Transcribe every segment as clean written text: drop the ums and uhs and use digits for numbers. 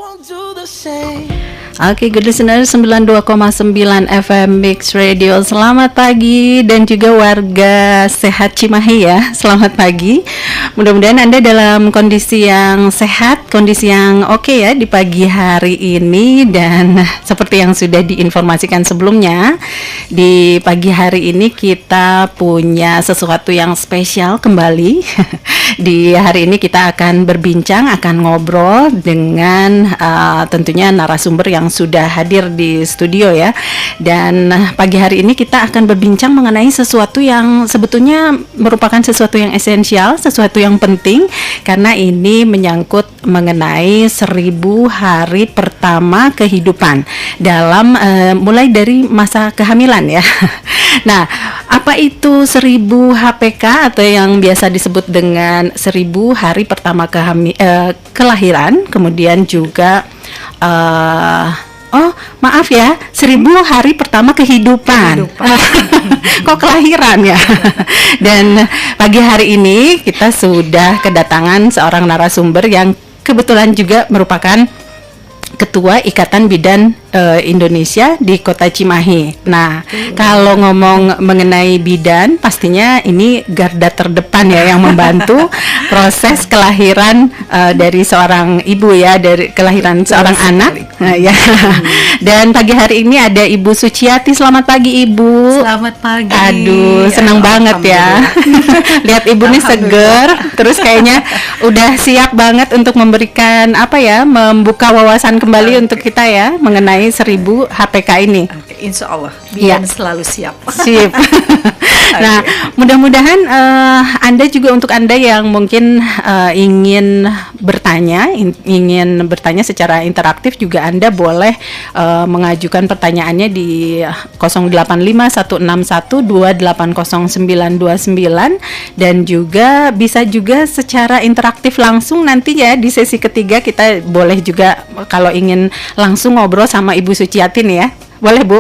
Oke, good listener 92,9 FM Mix Radio. Selamat pagi dan juga warga sehat Cimahi ya. Selamat pagi. Mudah-mudahan Anda dalam kondisi yang sehat, kondisi yang oke ya di pagi hari ini. Dan seperti yang sudah diinformasikan sebelumnya, di pagi hari ini kita punya sesuatu yang spesial kembali. Di hari ini kita akan berbincang, akan ngobrol dengan tentunya narasumber yang sudah hadir di studio ya. Dan pagi hari ini kita akan berbincang mengenai sesuatu yang sebetulnya merupakan sesuatu yang esensial, sesuatu yang penting, karena ini menyangkut mengenai 1000 hari pertama kehidupan dalam mulai dari masa kehamilan ya. Nah, apa itu 1000 HPK atau yang biasa disebut dengan 1000 hari pertama kelahiran, kemudian juga maaf ya, 1000 hari pertama kehidupan. Kok kelahiran ya? Dan pagi hari ini kita sudah kedatangan seorang narasumber yang kebetulan juga merupakan Ketua Ikatan Bidan Indonesia di Kota Cimahi. Nah, kalau ngomong mengenai bidan, pastinya ini garda terdepan ya yang membantu proses kelahiran dari seorang ibu ya, dari kelahiran seorang anak. Nah, ya. Dan pagi hari ini ada Ibu Suciati. Selamat pagi Ibu. Selamat pagi. Aduh, senang banget ya. Lihat Ibu nih seger, terus kayaknya udah siap banget untuk memberikan membuka wawasan kembali untuk kita ya mengenai 1000 HPK ini. Insya Allah bidan selalu siap. Sip. Nah, mudah-mudahan Anda juga, untuk Anda yang mungkin ingin bertanya secara interaktif juga, Anda boleh mengajukan pertanyaannya di 085161280929 dan juga bisa juga secara interaktif langsung nanti ya di sesi ketiga. Kita boleh juga kalau ingin langsung ngobrol sama Ibu Suciati nih ya. Boleh Bu?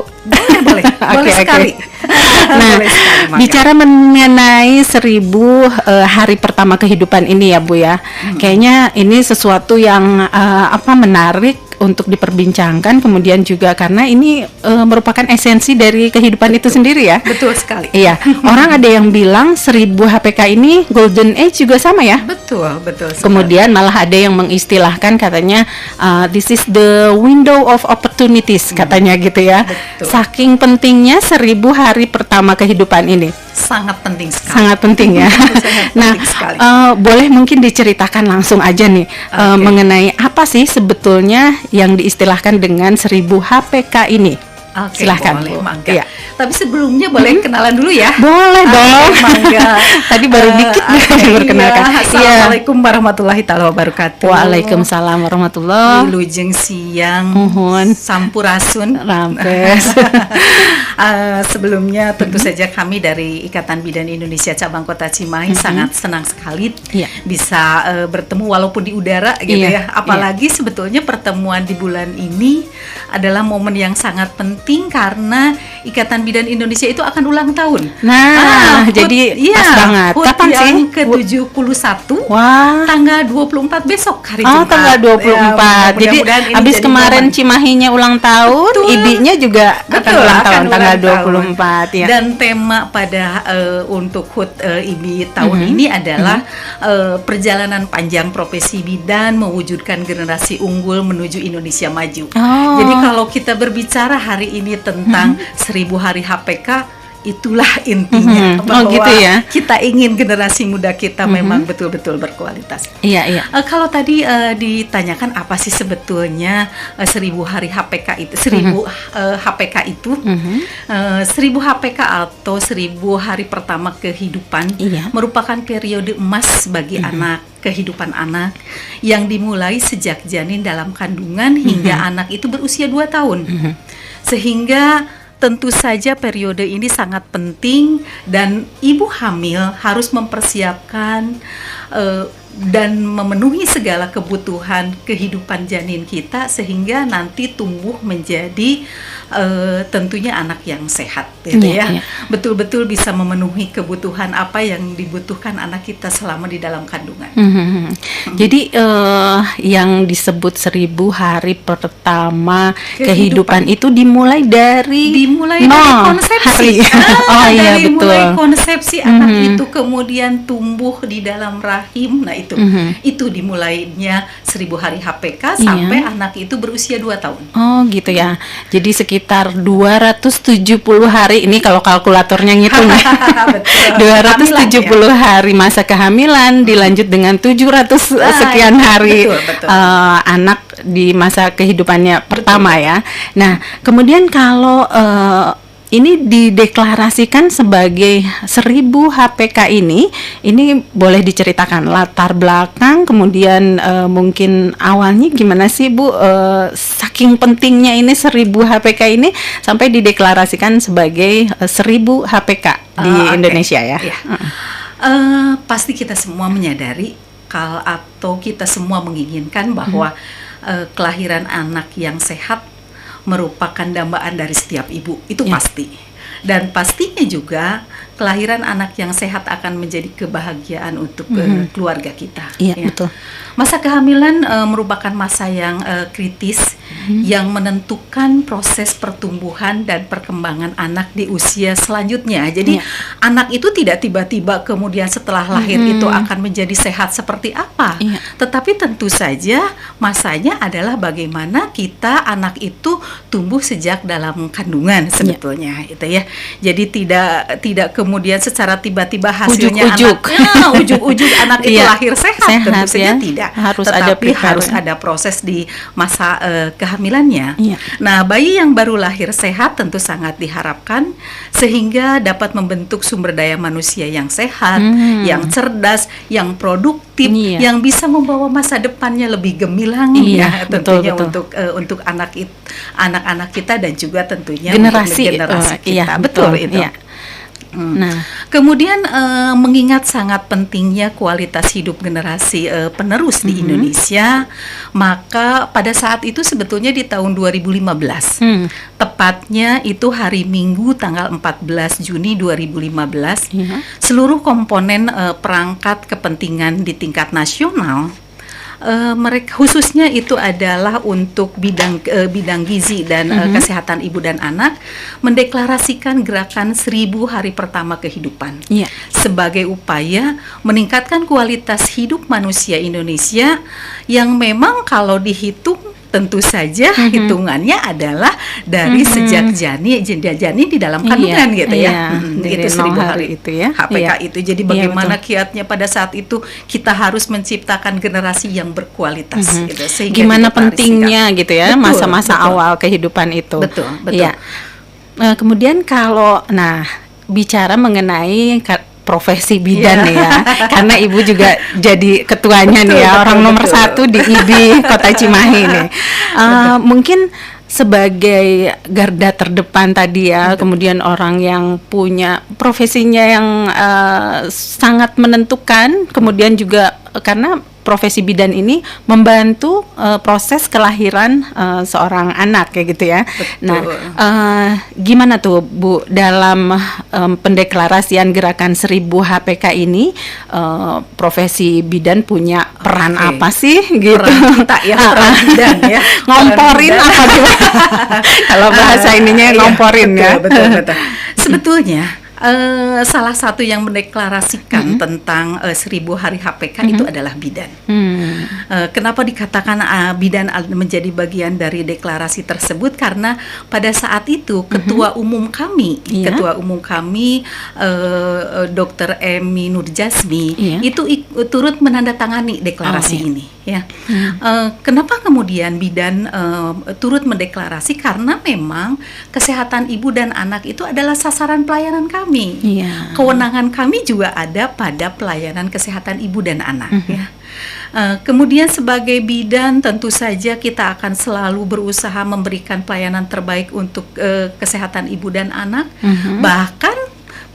Boleh sekali. Nah, bicara mengenai 1000 hari pertama kehidupan ini ya Bu ya, kayaknya ini sesuatu yang menarik untuk diperbincangkan, kemudian juga karena ini merupakan esensi dari kehidupan itu sendiri ya. Betul sekali. Iya, orang ada yang bilang 1000 HPK ini golden age juga sama ya. Betul sekali. Kemudian malah ada yang mengistilahkan katanya this is the window of opportunities katanya gitu ya. Betul. Saking pentingnya 1000 hari pertama kehidupan ini. Sangat penting sekali. Sangat penting ya. Nah, boleh mungkin diceritakan langsung aja nih mengenai apa sih sebetulnya yang diistilahkan dengan 1000 HPK ini. Oke, silahkan boleh, Bu. Mangga. Iya. Tapi sebelumnya boleh kenalan dulu ya. Boleh dong. Mangga. Tadi baru dikit diperkenalkan. Assalamualaikum warahmatullahi taala wabarakatuh. Waalaikumsalam warahmatullahi. Wilujeng siang. Mohon Sampurasun. Rampes. Sebelumnya tentu saja kami dari Ikatan Bidan Indonesia Cabang Kota Cimahi sangat senang sekali bisa bertemu walaupun di udara gitu ya. Apalagi sebetulnya pertemuan di bulan ini adalah momen yang sangat penting karena Ikatan Bidan Indonesia itu akan ulang tahun. Nah, jadi pas banget. Kapan sih? Ke-71. Wah. Tanggal 24 besok hari Jumat. Tanggal 24. Ya, jadi habis kemarin Cimahinya ulang tahun, IBI-nya juga akan ulang tahun tanggal 24 ya. Dan tema pada untuk HUT IBI tahun ini adalah perjalanan panjang profesi bidan mewujudkan generasi unggul menuju Indonesia maju. Jadi kalau kita berbicara hari ini tentang 1000 hari HPK, itulah intinya bahwa gitu ya. Kita ingin generasi muda kita memang betul-betul berkualitas. Iya. Kalau tadi ditanyakan apa sih sebetulnya 1000 hari HPK itu, 1000 HPK itu, 1000 HPK atau 1000 hari pertama kehidupan merupakan periode emas bagi anak, kehidupan anak yang dimulai sejak janin dalam kandungan hingga anak itu berusia 2 tahun. Sehingga tentu saja periode ini sangat penting dan ibu hamil harus mempersiapkan dan memenuhi segala kebutuhan kehidupan janin kita sehingga nanti tumbuh menjadi tentunya anak yang sehat gitu ya. Betul-betul bisa memenuhi kebutuhan apa yang dibutuhkan anak kita selama di dalam kandungan. Jadi yang disebut 1000 hari pertama kehidupan itu dimulai dari konsepsi. Dari betul. Mulai konsepsi anak itu kemudian tumbuh di dalam rahim. Nah itu dimulainya 1000 hari HPK sampai anak itu berusia 2 tahun. Oh gitu ya. Jadi sekitar 270 hari ini kalau kalkulatornya ngitung ya. 270 hari masa kehamilan dilanjut dengan 700 sekian hari anak di masa kehidupannya pertama ya. Nah, kemudian kalau ini dideklarasikan sebagai 1000 HPK ini boleh diceritakan latar belakang, kemudian mungkin awalnya gimana sih Bu, saking pentingnya ini 1000 HPK ini sampai dideklarasikan sebagai 1000 HPK di Indonesia ya. Pasti kita semua menyadari atau kita semua menginginkan bahwa kelahiran anak yang sehat merupakan dambaan dari setiap ibu, itu pasti. Dan pastinya juga kelahiran anak yang sehat akan menjadi kebahagiaan untuk keluarga kita. Betul. Masa kehamilan merupakan masa yang kritis yang menentukan proses pertumbuhan dan perkembangan anak di usia selanjutnya. Jadi anak itu tidak tiba-tiba kemudian setelah lahir itu akan menjadi sehat seperti apa. Tetapi tentu saja masanya adalah bagaimana anak itu tumbuh sejak dalam kandungan sebetulnya itu ya. Jadi tidak kemudian secara tiba-tiba hasilnya ujug-ujug anak itu lahir sehat tentu saja tidak. Tetapi harus ada proses di masa kehamilannya. Nah, bayi yang baru lahir sehat tentu sangat diharapkan sehingga dapat membentuk sumber daya manusia yang sehat, yang cerdas, yang produktif, yang bisa membawa masa depannya lebih gemilang tentunya betul. Untuk anak-anak kita dan juga tentunya generasi kita. Betul itu. Nah, kemudian mengingat sangat pentingnya kualitas hidup generasi penerus di Indonesia, maka pada saat itu sebetulnya di tahun 2015, tepatnya itu hari Minggu tanggal 14 Juni 2015, seluruh komponen perangkat kepentingan di tingkat nasional, mereka khususnya itu adalah untuk bidang gizi dan kesehatan ibu dan anak mendeklarasikan gerakan 1000 hari pertama kehidupan sebagai upaya meningkatkan kualitas hidup manusia Indonesia yang memang kalau dihitung tentu saja hitungannya adalah dari sejak janin di dalam kandungan gitu ya. Itu 1000 hari itu ya. HPK itu. Jadi bagaimana kiatnya pada saat itu kita harus menciptakan generasi yang berkualitas gitu. Sehingga gimana pentingnya gitu ya masa-masa awal kehidupan itu. Betul. Kemudian kalau bicara mengenai profesi bidan ya, karena ibu juga jadi ketuanya nih ya, orang nomor 1 di IDI Kota Cimahi nih. Mungkin sebagai garda terdepan tadi ya, kemudian orang yang punya profesinya yang sangat menentukan, kemudian juga karena profesi bidan ini membantu proses kelahiran seorang anak kayak gitu ya. Betul. Nah, gimana tuh Bu dalam pendeklarasian gerakan 1000 HPK ini, profesi bidan punya peran apa sih gitu? Peran kita ya, peran bidan ya. Ngomporin apa gimana? Kalau bahasa ininya ngomporin betul. Sebetulnya salah satu yang mendeklarasikan tentang 1000 hari HPK itu adalah bidan. Kenapa dikatakan bidan menjadi bagian dari deklarasi tersebut? Karena pada saat itu ketua umum kami, Dr. Emi Nurjasmi itu turut menandatangani deklarasi ini. Ya. Kenapa kemudian bidan turut mendeklarasi? Karena memang kesehatan ibu dan anak itu adalah sasaran pelayanan kami. Kewenangan kami juga ada pada pelayanan kesehatan ibu dan anak. Kemudian sebagai bidan tentu saja kita akan selalu berusaha memberikan pelayanan terbaik untuk kesehatan ibu dan anak. Bahkan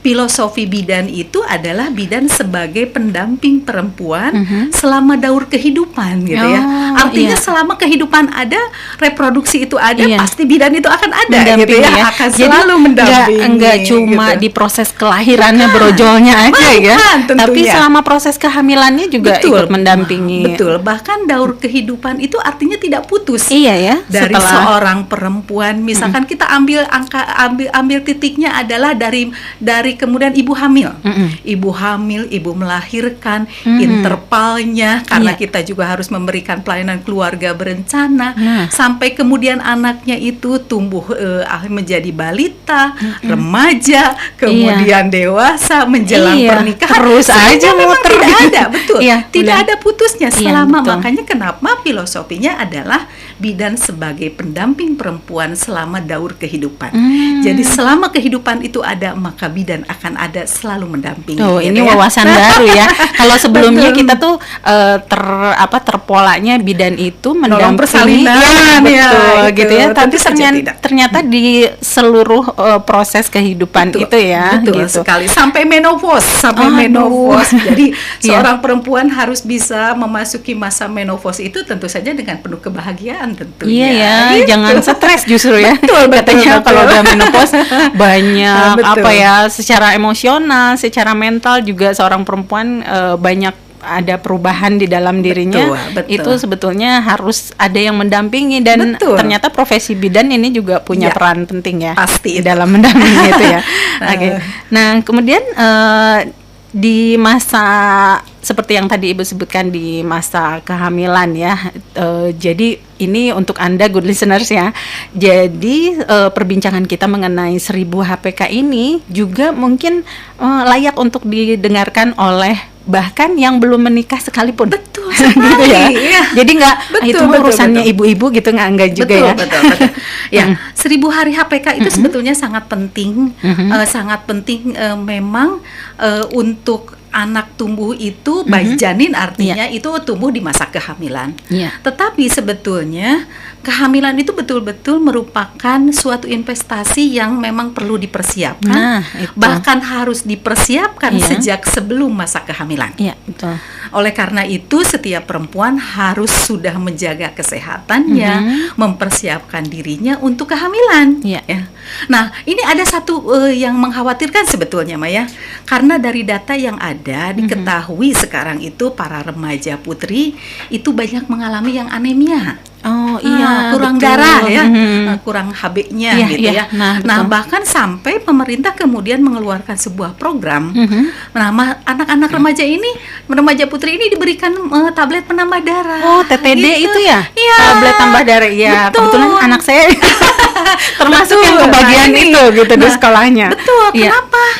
filosofi bidan itu adalah bidan sebagai pendamping perempuan selama daur kehidupan gitu ya. Artinya selama kehidupan ada, reproduksi itu ada, pasti bidan itu akan ada gitu ya. Akan selalu mendampingi. Enggak cuma gitu. di proses kelahirannya brojolnya aja ya. Tentunya. Tapi selama proses kehamilannya juga ikut mendampingi. Betul. Bahkan daur kehidupan itu artinya tidak putus. Iya ya. Dari seorang perempuan, misalkan kita ambil titiknya adalah dari kemudian ibu hamil. Ibu hamil, ibu melahirkan, intervalnya karena kita juga harus memberikan pelayanan keluarga berencana, sampai kemudian anaknya itu tumbuh menjadi balita, remaja, kemudian dewasa, menjelang pernikahan. Terus aja muter. Tidak ada, betul. Tidak ada putusnya selama. Betul. Makanya kenapa filosofinya adalah bidan sebagai pendamping perempuan selama daur kehidupan. Jadi selama kehidupan itu ada, maka bidan akan ada selalu mendampingi. Oh, ini wawasan baru ya. Kalau sebelumnya kita tuh terpolanya bidan itu mendampingi persalinan, betul gitu ya. Tapi ternyata di seluruh proses kehidupan itu ya. Betul gitu. sekali. Sampai menopause, Jadi seorang perempuan harus bisa memasuki masa menopause itu tentu saja dengan penuh kebahagiaan tentunya. Iya ya, gitu. Jangan stres justru ya. Betul. Katanya kalau udah menopause banyak secara emosional, secara mental juga seorang perempuan banyak ada perubahan di dalam dirinya. Betul. Itu sebetulnya harus ada yang mendampingi dan ternyata profesi bidan ini juga punya peran penting ya. Pasti di dalam mendampingi itu ya. Oke. Nah, kemudian di masa seperti yang tadi Ibu sebutkan di masa kehamilan ya, jadi ini untuk Anda good listeners ya. Jadi perbincangan kita mengenai 1000 HPK ini juga mungkin layak untuk didengarkan oleh bahkan yang belum menikah sekalipun. Betul sekali. Gitu ya. Jadi itu urusannya ibu-ibu gitu, enggak juga ya. Betul. Ya, 1000 hari HPK itu sebetulnya sangat penting, memang untuk anak tumbuh itu bayi janin artinya itu tumbuh di masa kehamilan. Tetapi sebetulnya kehamilan itu betul-betul merupakan suatu investasi yang memang perlu dipersiapkan. Bahkan harus dipersiapkan sejak sebelum masa kehamilan. Betul. Oleh karena itu setiap perempuan harus sudah menjaga kesehatannya, mempersiapkan dirinya untuk kehamilan. Ya. Nah, ini ada satu yang mengkhawatirkan sebetulnya, Maya, karena dari data yang ada diketahui sekarang itu para remaja putri itu banyak mengalami yang anemia. Oh iya, kurang darah ya, kurang HB-nya gitu ya. Nah, bahkan sampai pemerintah kemudian mengeluarkan sebuah program. Nah, anak-anak remaja putri ini diberikan tablet penambah darah. Oh, TTD gitu. Itu ya? Iya. Tablet tambah darah. Iya, kebetulan anak saya termasuk yang kebagian itu gitu di sekolahnya. Betul.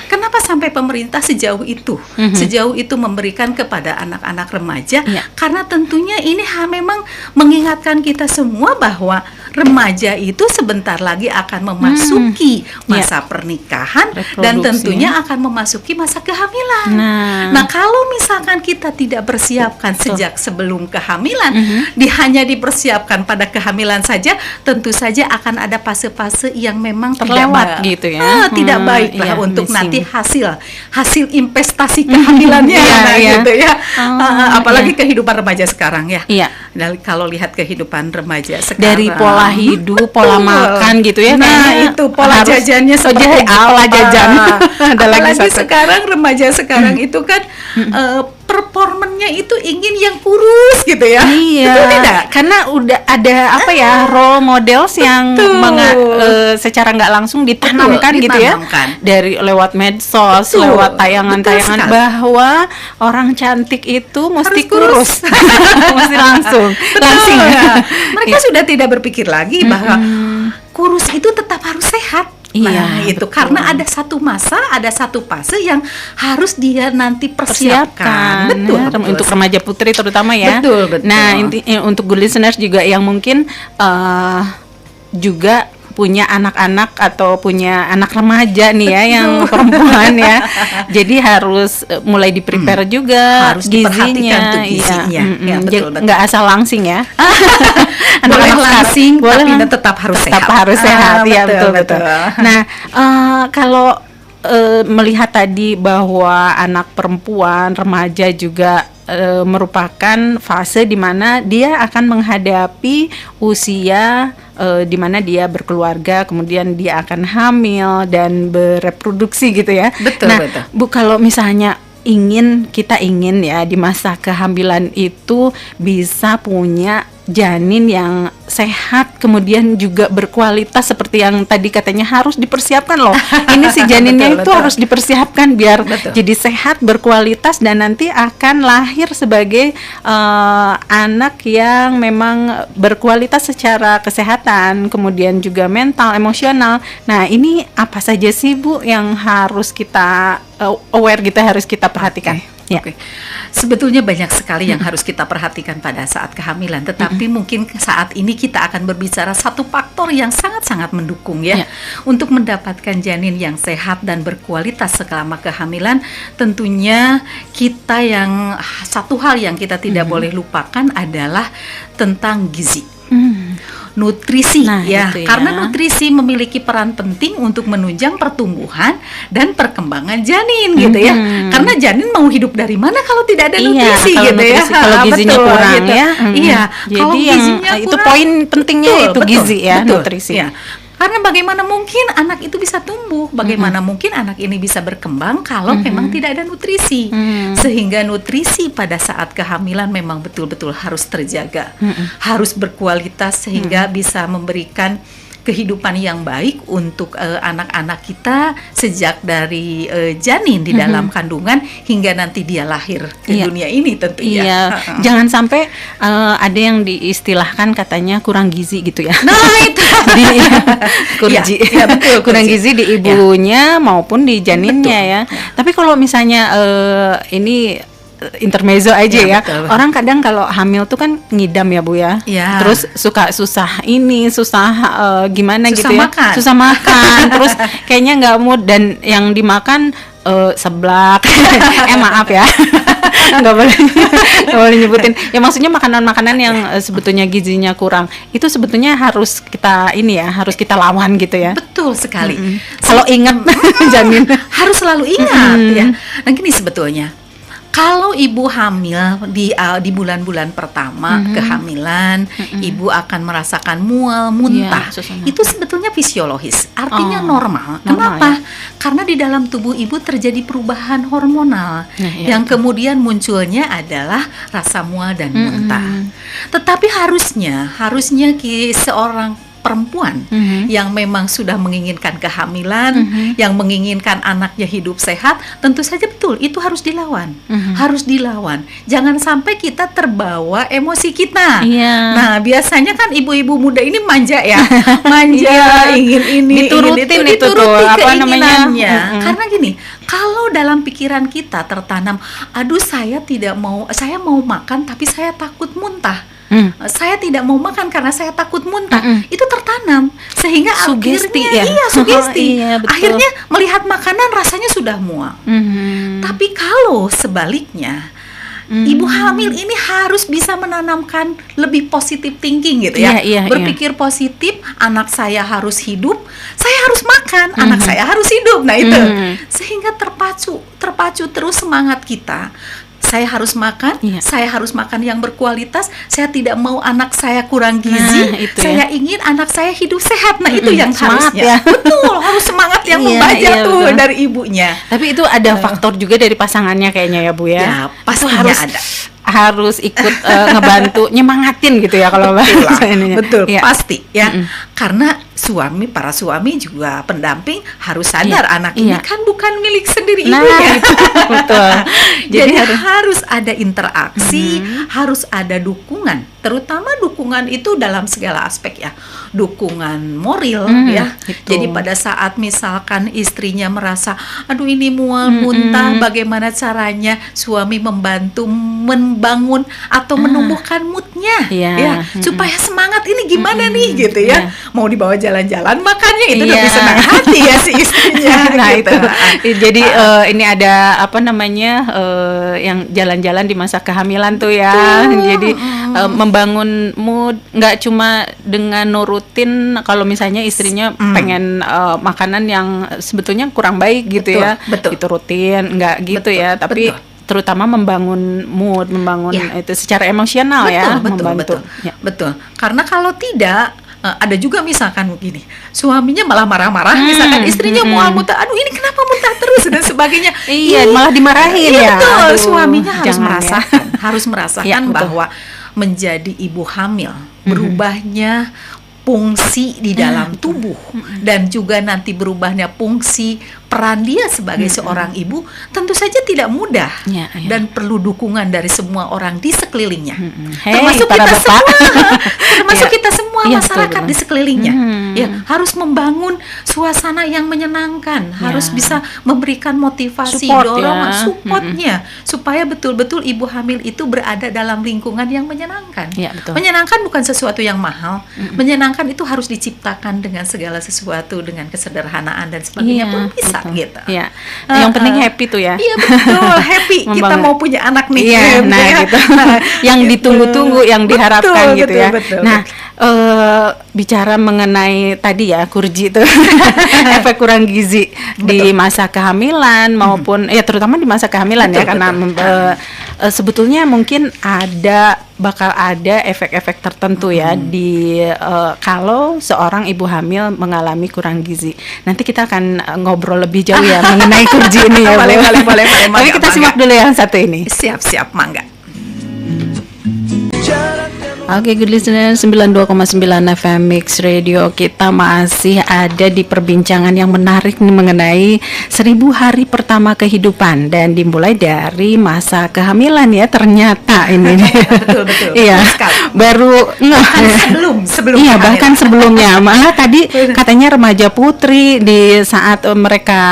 Kenapa sampai pemerintah sejauh itu memberikan kepada anak-anak remaja? Karena tentunya ini memang mengingatkan kita semua bahwa remaja itu sebentar lagi akan memasuki masa pernikahan dan tentunya akan memasuki masa kehamilan. Nah, kalau misalkan kita tidak persiapkan sejak sebelum kehamilan, hanya dipersiapkan pada kehamilan saja, tentu saja akan ada fase-fase yang memang terlewat gitu ya. Tidak baik lah untuk nanti hasil investasi kehamilannya gitu ya. Apalagi kehidupan remaja sekarang ya. Dan kalau lihat kehidupan remaja sekarang dari pola hidup, pola makan gitu ya. Itu pola jajannya seperti pola jajan. Apalagi sekarang remaja sekarang itu kan performanya itu ingin yang kurus gitu ya. Betul tidak? Karena udah ada role models yang secara nggak langsung ditanamkan gitu ya. Dari lewat medsos, lewat tayangan-tayangan bahwa orang cantik itu mesti kurus. Mesti langsung. Mereka sudah tidak berpikir lagi bahwa kurus itu tetap harus sehat. Itu karena ada satu fase yang harus dia nanti persiapkan. Betul. Untuk remaja putri terutama ya. Betul. Nah, untuk good listeners juga yang mungkin juga punya anak-anak atau punya anak remaja nih ya yang perempuan ya. Jadi harus mulai di-prepare juga harus gizinya. Betul. Nggak asal langsing ya. Boleh langsing tapi tetap harus sehat. Tetap harus sehat. Ya, betul. Nah, kalau melihat tadi bahwa anak perempuan remaja juga merupakan fase di mana dia akan menghadapi usia di mana dia berkeluarga, kemudian dia akan hamil dan bereproduksi gitu ya. Betul, nah, betul. Bu, kalau misalnya kita ingin ya di masa kehamilan itu bisa punya janin yang sehat, kemudian juga berkualitas seperti yang tadi katanya harus dipersiapkan loh. Ini si janinnya itu harus dipersiapkan biar jadi sehat, berkualitas, dan nanti akan lahir sebagai anak yang memang berkualitas secara kesehatan, kemudian juga mental, emosional. Nah, ini apa saja sih Bu yang harus kita aware gitu, harus kita perhatikan? Ya. Oke. Sebetulnya banyak sekali yang harus kita perhatikan pada saat kehamilan, tetapi mungkin saat ini kita akan berbicara satu faktor yang sangat-sangat mendukung ya untuk mendapatkan janin yang sehat dan berkualitas selama kehamilan. Tentunya kita yang satu hal yang kita tidak boleh lupakan adalah tentang gizi. Nutrisi karena nutrisi memiliki peran penting untuk menunjang pertumbuhan dan perkembangan janin gitu ya. Karena janin mau hidup dari mana kalau tidak ada nutrisi gitu nutrisi, ya. Kalau gizinya betul, kurang gitu. ya. Iya, Jadi kalau gizinya kurang, itu poin pentingnya itu gizi ya, betul, nutrisi. Ya. Karena bagaimana mungkin anak itu bisa tumbuh, bagaimana mungkin anak ini bisa berkembang kalau memang tidak ada nutrisi. Sehingga nutrisi pada saat kehamilan memang betul-betul harus terjaga, harus berkualitas sehingga bisa memberikan kehidupan yang baik untuk anak-anak kita sejak dari janin di dalam kandungan hingga nanti dia lahir ke dunia ini tentunya. Iya. Jangan sampai ada yang diistilahkan katanya kurang gizi gitu ya. Nah itu kurji. Ya, betul, kurang gizi di ibunya maupun di janinnya ya. Tapi kalau misalnya ini intermezzo aja ya. Betul. Orang kadang kalau hamil tuh kan ngidam ya Bu ya. Terus suka susah gimana susah gitu ya. Makan. Susah makan. Terus kayaknya nggak mood, dan yang dimakan seblak. Maaf ya. nggak boleh nyebutin. Ya maksudnya makanan-makanan yang sebetulnya gizinya kurang. Itu sebetulnya harus kita lawan gitu ya. Betul sekali. Kalau ingat janin harus selalu ingat ya. Nah gini sebetulnya. Kalau ibu hamil di bulan-bulan pertama kehamilan, ibu akan merasakan mual, muntah. Itu sebetulnya fisiologis, artinya normal. Kenapa? Karena di dalam tubuh ibu terjadi perubahan hormonal yang kemudian munculnya adalah rasa mual dan muntah. Tetapi harusnya seorang perempuan yang memang sudah menginginkan kehamilan, yang menginginkan anaknya hidup sehat, tentu saja betul itu harus dilawan, harus dilawan. Jangan sampai kita terbawa emosi kita. Nah biasanya kan ibu-ibu muda ini manja ya, ingin ini, dituruti keinginannya. Karena gini, kalau dalam pikiran kita tertanam, aduh saya mau makan tapi saya takut muntah. Saya tidak mau makan karena saya takut muntah. Itu tertanam sehingga sugesti sugesti. Akhirnya melihat makanan rasanya sudah mual. Tapi kalau sebaliknya, ibu hamil ini harus bisa menanamkan lebih positive thinking gitu ya. Berpikir positif, anak saya harus hidup, saya harus makan, anak saya harus hidup. Nah itu sehingga terpacu terus semangat kita. Saya harus makan, saya harus makan yang berkualitas. Saya tidak mau anak saya kurang gizi. Saya ingin anak saya hidup sehat. Nah itu yang semangat harusnya. Betul, harus semangat yang membaca dari ibunya. Tapi itu ada faktor juga dari pasangannya kayaknya ya Bu ya. Ya pastinya ada. Harus ikut ngebantu, nyemangatin gitu ya kalau betul, pasti ya. Karena para suami juga pendamping harus sadar anak ini kan bukan milik sendiri ibunya. Betul. Jadi harus ada interaksi, harus ada dukungan, terutama dukungan itu dalam segala aspek ya. Dukungan moral ya. Jadi pada saat misalkan istrinya merasa aduh ini mual muntah, bagaimana caranya suami membantu membangun atau menumbuhkan moodnya, ya, supaya semangat ini gimana nih gitu ya. Mau dibawa jalan-jalan makannya itu lebih senang hati ya si istrinya. Nah gitu. jadi ini ada apa namanya yang jalan-jalan di masa kehamilan tuh ya. Jadi membangun mood, nggak cuma dengan nurutin kalau misalnya istrinya pengen makanan yang sebetulnya kurang baik gitu ya, itu rutin, nggak gitu ya, tapi terutama membangun mood, membangun itu secara emosional membantu. Betul. Karena kalau tidak ada juga misalkan begini, suaminya malah marah-marah, misalkan istrinya mual muntah, aduh ini kenapa muntah terus dan sebagainya. Malah dimarahin ya. Betul, suaminya harus merasakan bahwa menjadi ibu hamil, berubahnya fungsi di dalam tubuh dan juga nanti berubahnya fungsi peran dia sebagai seorang ibu tentu saja tidak mudah dan perlu dukungan dari semua orang di sekelilingnya, termasuk kita semua, termasuk kita semua masyarakat di sekelilingnya. Harus membangun suasana yang menyenangkan, harus bisa memberikan motivasi, dorongan, supportnya supaya betul-betul ibu hamil itu berada dalam lingkungan yang menyenangkan. Menyenangkan bukan sesuatu yang mahal, menyenangkan itu harus diciptakan dengan segala sesuatu, dengan kesederhanaan dan sebagainya pun bisa. Gitu. Yang penting happy tuh ya. Iya betul, happy. Kita mau punya anak nih. Gitu. Yang ditunggu-tunggu, yang diharapkan gitu ya. Nah, bicara mengenai tadi ya kurji itu efek kurang gizi di masa kehamilan maupun terutama di masa kehamilan karena sebetulnya mungkin bakal ada efek-efek tertentu ya di kalau seorang ibu hamil mengalami kurang gizi. Nanti kita akan ngobrol lebih jauh ya mengenai kurji ini ya. Boleh. Tapi kita simak dulu yang satu ini. Siap, mangga. Oke, good listener, 92,9 FM Mix Radio. Kita masih ada di perbincangan yang menarik nih mengenai 1000 hari pertama kehidupan dan dimulai dari masa kehamilan ya ternyata ini. Betul. Iya. Baru sebelum bahkan sebelumnya. Malah tadi katanya remaja putri di saat mereka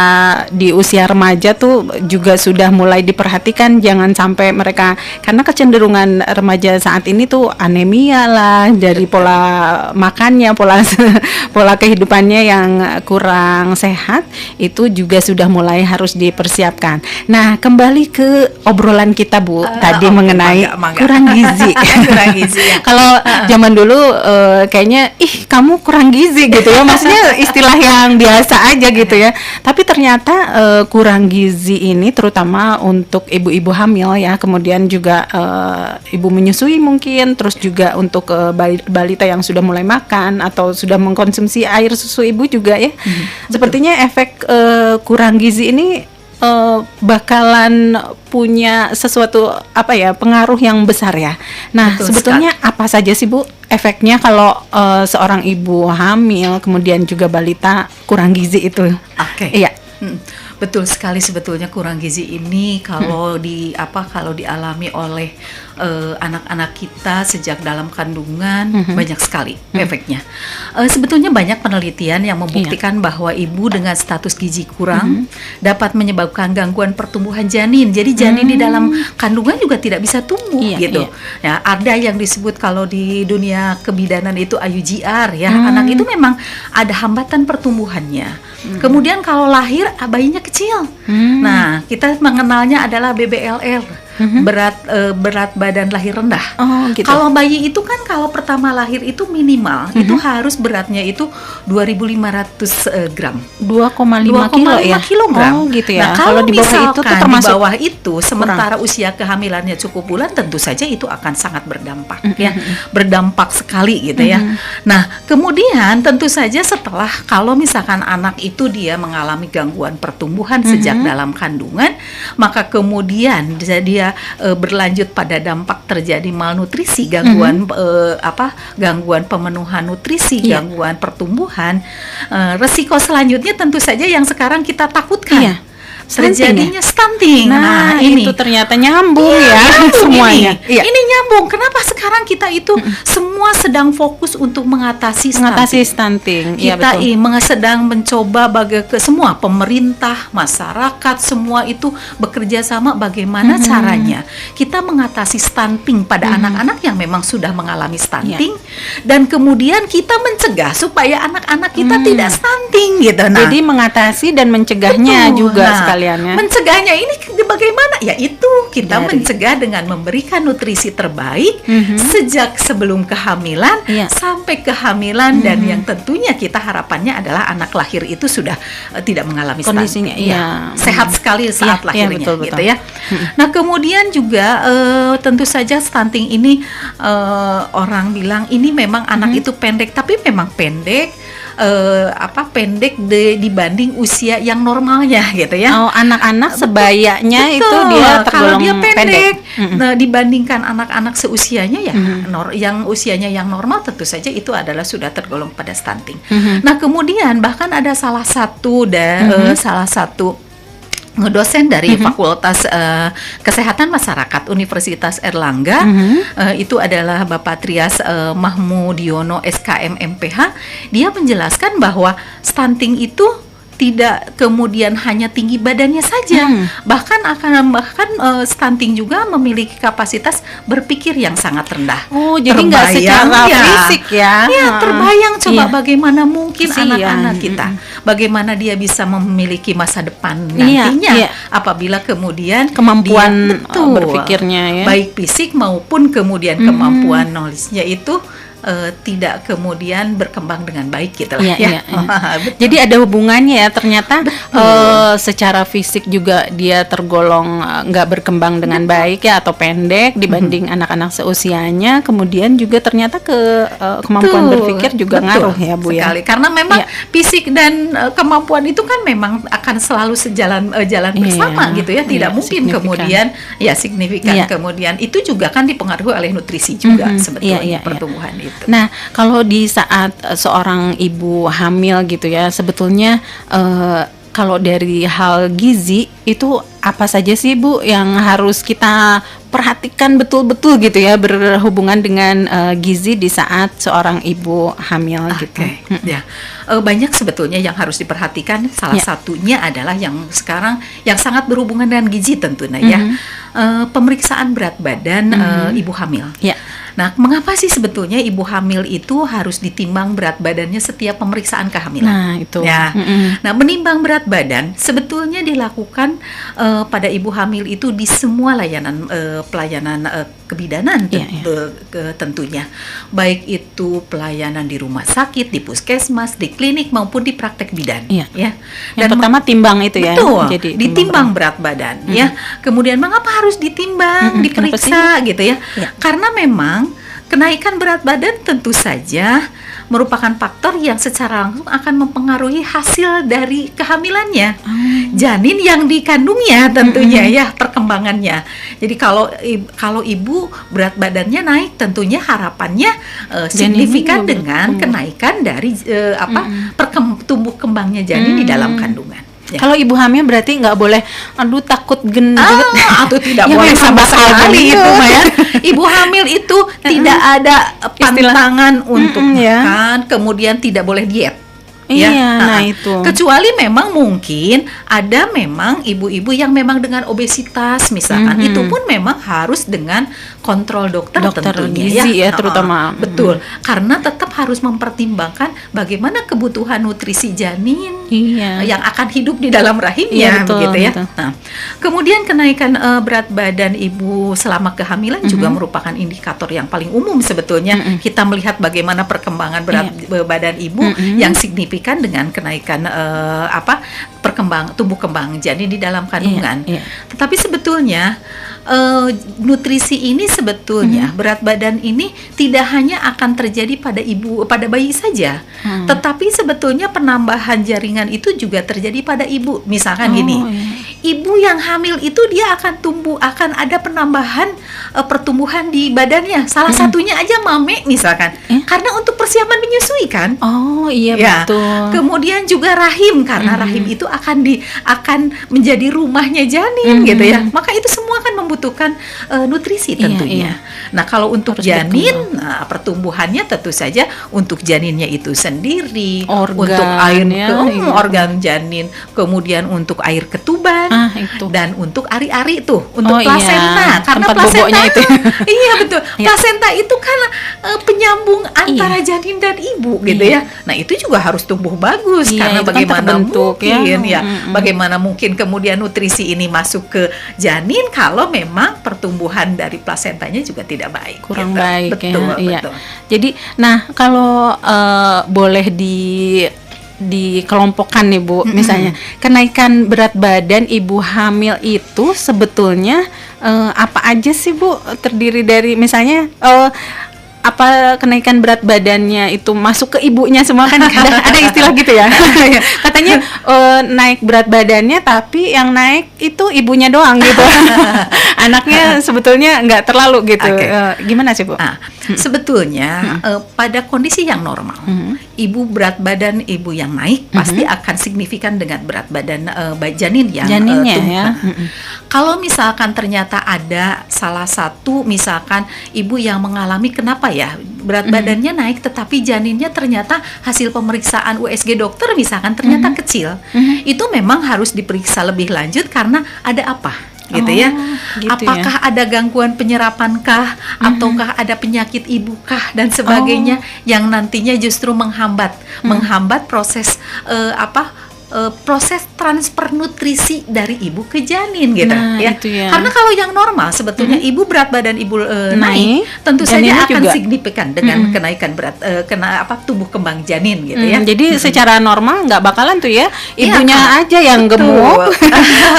di usia remaja tuh juga sudah mulai diperhatikan jangan sampai mereka, karena kecenderungan remaja saat ini tuh anemia lah dari pola makannya, pola kehidupannya yang kurang sehat, itu juga sudah mulai harus dipersiapkan. Nah, kembali ke obrolan kita Bu tadi mengenai kurang gizi. Kalau zaman dulu kayaknya kamu kurang gizi gitu ya, maksudnya istilah yang biasa aja gitu ya. Tapi ternyata kurang gizi ini terutama untuk ibu-ibu hamil ya, kemudian juga ibu menyusui mungkin, terus juga untuk balita yang sudah mulai makan atau sudah mengkonsumsi air susu ibu juga ya. Sepertinya efek kurang gizi ini bakalan punya sesuatu pengaruh yang besar ya. Nah, sebetulnya apa saja sih Bu efeknya kalau seorang ibu hamil kemudian juga balita kurang gizi itu? Iya. Betul sekali, sebetulnya kurang gizi ini kalau dialami oleh anak-anak kita sejak dalam kandungan banyak sekali efeknya. Sebetulnya banyak penelitian yang membuktikan bahwa ibu dengan status gizi kurang dapat menyebabkan gangguan pertumbuhan janin. Jadi janin di dalam kandungan juga tidak bisa tumbuh gitu. Ya, ada yang disebut kalau di dunia kebidanan itu IUGR ya. Anak itu memang ada hambatan pertumbuhannya. Kemudian kalau lahir bayinya kecil. Nah, kita mengenalnya adalah BBLR. Berat badan lahir rendah. Gitu. Kalau bayi itu kan kalau pertama lahir itu minimal itu harus beratnya itu 2.500 gram. 2,5 kilogram. Gitu ya. Nah, kalau di bawah itu tuh termasuk di bawah itu sementara usia kehamilannya cukup bulan, tentu saja itu akan sangat berdampak ya. Berdampak sekali gitu ya. Nah, kemudian tentu saja setelah kalau misalkan anak itu dia mengalami gangguan pertumbuhan sejak dalam kandungan, maka kemudian dia berlanjut pada dampak terjadi malnutrisi, gangguan gangguan pemenuhan nutrisi, gangguan pertumbuhan. Resiko selanjutnya tentu saja yang sekarang kita takutkan. Terjadinya stunting. Nah, itu ternyata nyambung semuanya. Ini nyambung. Kenapa sekarang kita itu semua semua sedang fokus untuk mengatasi stunting. Iya, Kita betul. sedang mencoba semua pemerintah, masyarakat, semua itu bekerja sama bagaimana caranya kita mengatasi stunting pada anak-anak yang memang sudah mengalami stunting, dan kemudian kita mencegah supaya anak-anak kita tidak stunting gitu. Nah, Jadi mengatasi dan mencegahnya betul. juga Nah, sekalian ya. mencegahnya ini bagaimana? Yaitu kita Dari- mencegah dengan memberikan nutrisi terbaik sejak sebelum kehamilan Iya. sampai kehamilan, dan yang tentunya kita harapannya adalah anak lahir itu sudah tidak mengalami Kondisinya, stunting. iya. Sehat sekali saat Iya, lahirnya betul, gitu betul. ya. Nah, kemudian juga tentu saja stunting ini orang bilang ini memang anak itu pendek, tapi memang pendek pendek dibanding usia yang normalnya gitu ya. Oh, anak-anak sebayanya itu Betul. dia Kalau tergolong dia pendek, Mm-mm. nah, dibandingkan anak-anak seusianya ya, yang usianya yang normal tentu saja itu adalah sudah tergolong pada stunting. Nah, kemudian bahkan ada salah satu dosen dari Fakultas Kesehatan Masyarakat Universitas Erlangga, itu adalah Bapak Trias Mahmudiono SKM MPH. Dia menjelaskan bahwa stunting itu tidak kemudian hanya tinggi badannya saja, bahkan stunting juga memiliki kapasitas berpikir yang sangat rendah. Oh, jadi nggak secara fisik ya? Ya, terbayang coba Iya. bagaimana mungkin Kasihan. anak-anak kita, bagaimana dia bisa memiliki masa depan Iya, nantinya iya. apabila kemudian Kemampuan, dia, betul, berpikirnya ya. baik fisik maupun kemudian kemampuan knowledge-nya itu tidak kemudian berkembang dengan baik gitu lah. Iya, ya. iya, iya. Betul. Jadi ada hubungannya ya, ternyata secara fisik juga dia tergolong nggak berkembang dengan baik ya, atau pendek dibanding anak-anak seusianya. Kemudian juga ternyata kemampuan Betul, berpikir juga betul ngaruh ya Bu ya. sekali. Karena memang Iya. fisik dan kemampuan itu kan memang akan selalu jalan bersama gitu ya. Tidak iya, mungkin signifikan. kemudian signifikan. Iya. Kemudian itu juga kan dipengaruhi oleh nutrisi juga sebetulnya iya, iya. pertumbuhan itu. Nah, kalau di saat seorang ibu hamil gitu ya, sebetulnya kalau dari hal gizi itu apa saja sih Bu yang harus kita perhatikan betul-betul gitu ya, berhubungan dengan gizi di saat seorang ibu hamil gitu. Oke, ya. Banyak sebetulnya yang harus diperhatikan. Salah Ya. satunya adalah yang sekarang yang sangat berhubungan dengan gizi tentunya ya. Pemeriksaan berat badan ibu hamil. Ya. Nah, mengapa sih sebetulnya ibu hamil itu harus ditimbang berat badannya setiap pemeriksaan kehamilan? Nah, itu. Ya. Nah, menimbang berat badan sebetulnya dilakukan pada ibu hamil itu di semua pelayanan kebidanan tentunya. Baik itu pelayanan di rumah sakit, di puskesmas, di klinik maupun di praktek bidan. Iya. Ya. Yang pertama timbang itu ya. Betul, Jadi ditimbang berat badan ya. Kemudian mengapa harus ditimbang, diperiksa gitu ya? Ya. Karena memang kenaikan berat badan tentu saja merupakan faktor yang secara langsung akan mempengaruhi hasil dari kehamilannya. Janin yang dikandungnya tentunya ya, perkembangannya. Jadi kalau ibu berat badannya naik, tentunya harapannya signifikan dengan kenaikan dari tumbuh kembangnya janin di dalam kandungan. Ya. Kalau ibu hamil berarti nggak boleh, aduh takut gendut. Atau tidak Ya, boleh memang sama bakal sekali gendut. itu Maya. Ibu hamil itu tidak ada pantangan untuk ya. makan, kemudian tidak boleh diet. Iya, nah itu. Kecuali memang mungkin ada memang ibu-ibu yang memang dengan obesitas misalkan, itu pun memang harus dengan kontrol dokter tentunya gizi ya terutama. Betul, karena tetap harus mempertimbangkan bagaimana kebutuhan nutrisi janin yang akan hidup di dalam rahimnya, begitu ya. Betul. Nah, kemudian kenaikan berat badan ibu selama kehamilan juga merupakan indikator yang paling umum sebetulnya. Kita melihat bagaimana perkembangan berat badan ibu yang signifikan dengan kenaikan tumbuh kembang janin di dalam kandungan. Tetapi sebetulnya nutrisi ini sebetulnya berat badan ini tidak hanya akan terjadi pada bayi saja, tetapi sebetulnya penambahan jaringan itu juga terjadi pada ibu. Misalkan ibu yang hamil itu dia akan ada penambahan pertumbuhan di badannya. Salah satunya aja mame misalkan, karena untuk persiapan menyusui kan. Oh iya Ya. betul. Kemudian juga rahim, karena rahim itu akan menjadi rumahnya janin gitu ya. Maka itu semua kan kan membutuhkan nutrisi Iya, tentunya. Nah, kalau untuk Harus janin, nah, pertumbuhannya tentu saja untuk janinnya itu sendiri, Organ, untuk air ya, iya. organ janin, kemudian untuk air ketuban, Itu. dan untuk ari-ari tuh, untuk Iya, plasenta. Karena tempat plasenta boboknya itu. iya betul. Iya. Plasenta itu kan penyambung antara janin dan ibu gitu ya. Nah, itu juga harus tumbuh bagus, Iya, karena itu kan bagaimana terbentuk, ya. mungkin bagaimana mungkin kemudian nutrisi ini masuk ke janin kalau memang pertumbuhan dari plasentanya juga tidak baik. Kurang gitu. baik, Betul, ya. Iya. betul. Jadi, nah kalau boleh dikelompokkan nih Bu, misalnya kenaikan berat badan ibu hamil itu sebetulnya apa aja sih Bu? Terdiri dari misalnya apa kenaikan berat badannya itu masuk ke ibunya semua, kan ada istilah gitu ya. Katanya naik berat badannya tapi yang naik itu ibunya doang gitu. Anaknya sebetulnya nggak terlalu gitu. Oke. Gimana sih Bu? Sebetulnya pada kondisi yang normal, ibu berat badan ibu yang naik pasti akan signifikan dengan berat badan janin yang Janinnya tumbuh. ya. Kalau misalkan ternyata ada salah satu misalkan ibu yang mengalami kenapa ya berat badannya naik tetapi janinnya ternyata hasil pemeriksaan USG dokter misalkan ternyata kecil, itu memang harus diperiksa lebih lanjut karena ada apa? Gitu ya. Gitu Apakah ada gangguan penyerapankah ataukah ada penyakit ibukah dan sebagainya yang nantinya justru menghambat proses proses transfer nutrisi dari ibu ke janin gitu Nah, ya. itu ya. Karena kalau yang normal sebetulnya ibu berat badan ibu naik tentu janinnya saja akan juga signifikan dengan kenaikan berat tumbuh kembang janin gitu ya. Jadi secara normal nggak bakalan tuh ya ibunya Kak. aja yang gemuk,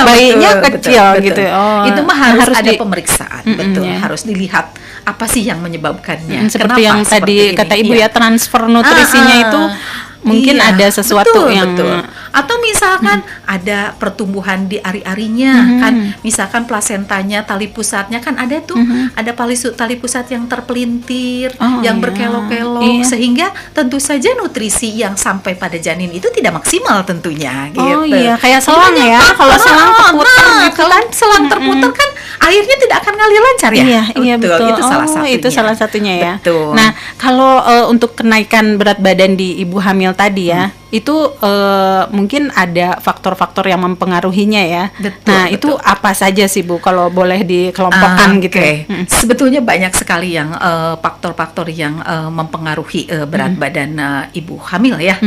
bayinya Betul, kecil betul. gitu. Oh, Itu mah harus ada di- pemeriksaan, betul. ya. Harus dilihat apa sih yang menyebabkannya. Seperti Kenapa yang seperti tadi ini? kata ibu Iya. ya, transfer nutrisinya itu mungkin Iya, ada sesuatu betul, yang betul. Atau misalkan ada pertumbuhan di ari-arinya kan, misalkan plasentanya, tali pusatnya kan ada tuh, ada tali pusat yang terpelintir, yang iya. berkelok-kelok, Iya. sehingga tentu saja nutrisi yang sampai pada janin itu tidak maksimal tentunya gitu. Oh iya, kayak selang ya. Kalau selang terputar gitu kalau selang terputar kan airnya tidak akan ngalir lancar ya. Iya betul. Itu salah satunya. Itu salah satunya ya. Betul. Nah, kalau untuk kenaikan berat badan di ibu hamil tadi ya, itu mungkin ada faktor-faktor yang mempengaruhinya ya. Betul, Nah, betul. itu apa saja sih Bu kalau boleh dikelompokkan gitu? Oke. Sebetulnya banyak sekali yang faktor-faktor yang mempengaruhi berat badan ibu hamil ya.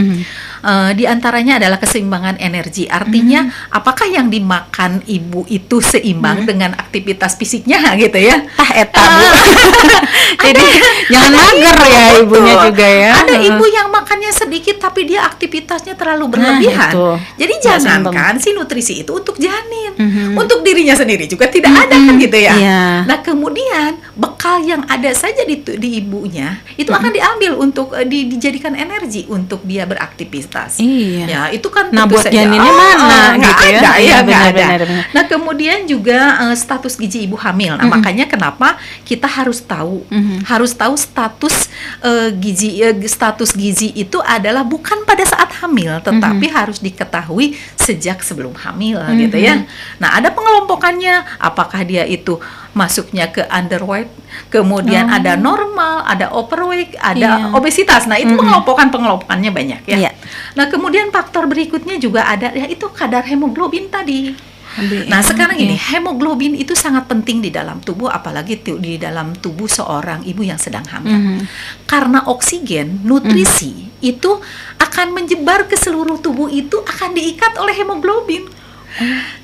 Di antaranya adalah keseimbangan energi. Artinya apakah yang dimakan ibu itu seimbang dengan aktivitas fisiknya gitu ya? Eta Bu. Jadi jangan mager ya ibunya Betul. juga ya. Ada ibu yang makannya sedikit tapi dia aktivitasnya terlalu berlebihan. itu. Jadi Nggak jangankan si nutrisi itu untuk janin, untuk dirinya sendiri juga tidak ada kan gitu ya. Iya. Nah, kemudian bekal yang ada saja di ibunya itu akan diambil untuk dijadikan energi untuk dia beraktivitas. Iya. Ya, itu kan Nah, tentu buat saja. janinnya mana nggak gitu ya? ada, Iya, ya, nggak ada. benar. Nah, kemudian juga status gizi ibu hamil. Nah, makanya kenapa kita harus tahu status status gizi itu adalah bukan pada saat hamil, tetapi harus diketahui sejak sebelum hamil gitu ya. Nah, ada pengelompokannya, apakah dia itu masuknya ke underweight, kemudian ada normal, ada overweight, ada obesitas. Nah, itu pengelompokannya banyak ya. Iya. Nah, kemudian faktor berikutnya juga ada ya itu kadar hemoglobin tadi. Nah, sekarang ini hemoglobin itu sangat penting di dalam tubuh, apalagi di dalam tubuh seorang ibu yang sedang hamil. Karena oksigen, nutrisi itu akan menyebar ke seluruh tubuh, itu akan diikat oleh hemoglobin.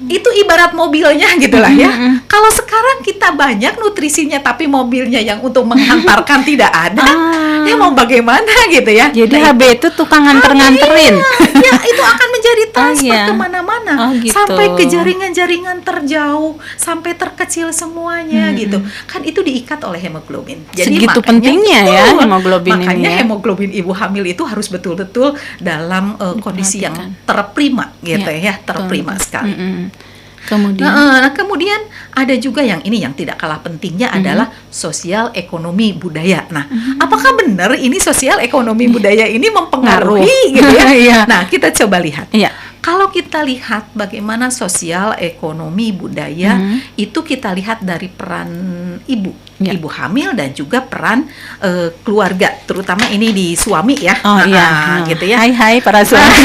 Itu ibarat mobilnya gitulah ya. Kalau sekarang kita banyak nutrisinya tapi mobilnya yang untuk menghantarkan tidak ada, ya mau bagaimana gitu ya. Jadi Nah, HB itu tukang nganter-nganterin. ya itu akan menjadi transfer iya. kemana-mana, gitu. sampai ke jaringan-jaringan terjauh, sampai terkecil semuanya gitu. Kan itu diikat oleh hemoglobin. Segitu pentingnya ya betul, hemoglobin ini makanya ya. hemoglobin ibu hamil itu harus betul-betul dalam kondisi yang terprima gitu ya, terprima sekali. Kemudian Nah, kemudian ada juga yang ini yang tidak kalah pentingnya adalah sosial ekonomi budaya. Nah, apakah benar ini sosial ekonomi budaya ini mempengaruhi gitu ya? Iya. Nah, kita coba lihat. Iya. Kalau kita lihat bagaimana sosial, ekonomi, budaya, itu kita lihat dari peran ibu, ibu hamil dan juga peran keluarga, terutama ini di suami ya. Gitu ya. Hai para suami.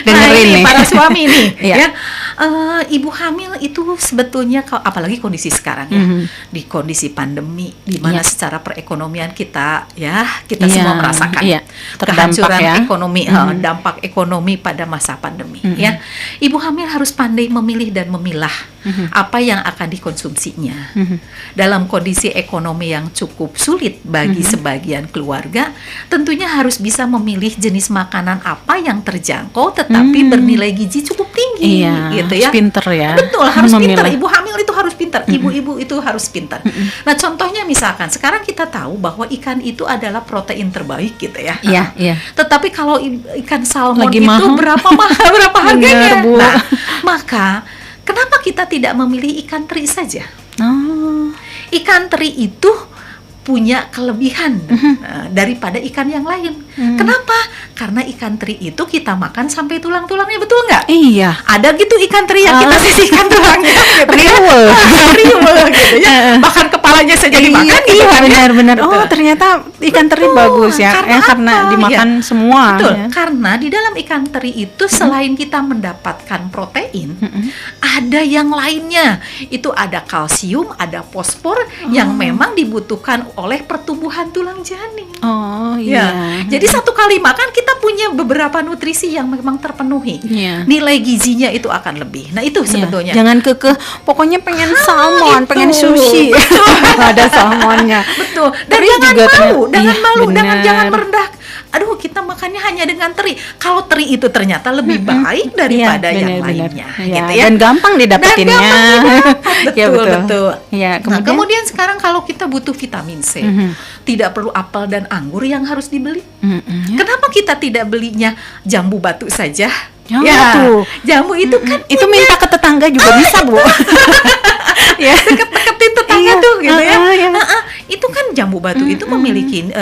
Dengerin nih para suami nih. Ya. Ibu hamil itu sebetulnya apalagi kondisi sekarang ya, di kondisi pandemi di mana secara perekonomian kita semua merasakan kehancuran ekonomi, dampak ekonomi pada masa pandemi ya. Ibu hamil harus pandai memilih dan memilah apa yang akan dikonsumsinya. Dalam kondisi ekonomi yang cukup sulit bagi sebagian keluarga, tentunya harus bisa memilih jenis makanan apa yang terjangkau tetapi bernilai gizi cukup tinggi gitu ya. Pinter ya. Betul, harus pinter. Ibu hamil itu harus pinter. Ibu-ibu itu harus pinter. Nah, contohnya misalkan sekarang kita tahu bahwa ikan itu adalah protein terbaik gitu ya. Iya. Tetapi kalau ikan salmon lagi itu mahal. berapa harganya? Bener, Bu. Nah, maka kenapa kita tidak memilih ikan teri saja? Ikan teri itu punya kelebihan daripada ikan yang lain. Kenapa? Karena ikan teri itu kita makan sampai tulang-tulangnya, betul nggak? Iya. Ada gitu ikan teri yang kita sisihkan tulangnya, gitu ya. Riwel gitu ya. Bahkan kepalanya saja dimakan gitu kan. Benar-benar. Oh, ternyata ikan teri bagus ya. Karena dimakan semua. Betul. Ya. Karena di dalam ikan teri itu selain kita mendapatkan protein, ada yang lainnya. Itu ada kalsium, ada fosfor yang memang dibutuhkan oleh pertumbuhan tulang janin. Oh iya. Jadi satu kali makan kita punya beberapa nutrisi yang memang terpenuhi. Nilai gizinya itu akan lebih. Nah itu sebetulnya. Jangan kekeh. Pokoknya pengen salmon, pengen sushi. Ada salmonnya. Betul. Dan jangan malu, jangan merendah. Aduh, kita makannya hanya dengan teri. Kalau teri itu ternyata lebih baik daripada yang lainnya, gitu ya. Dan gampang didapetinnya. Betul. Ya, kemudian sekarang kalau kita butuh vitamin C, tidak perlu apel dan anggur yang harus dibeli. Kenapa kita tidak belinya jambu batu saja? Jambu itu kan itu minta ke tetangga juga bisa, Bu. Deket-deketin tetangga tuh gitu ya. Itu kan jambu batu itu memiliki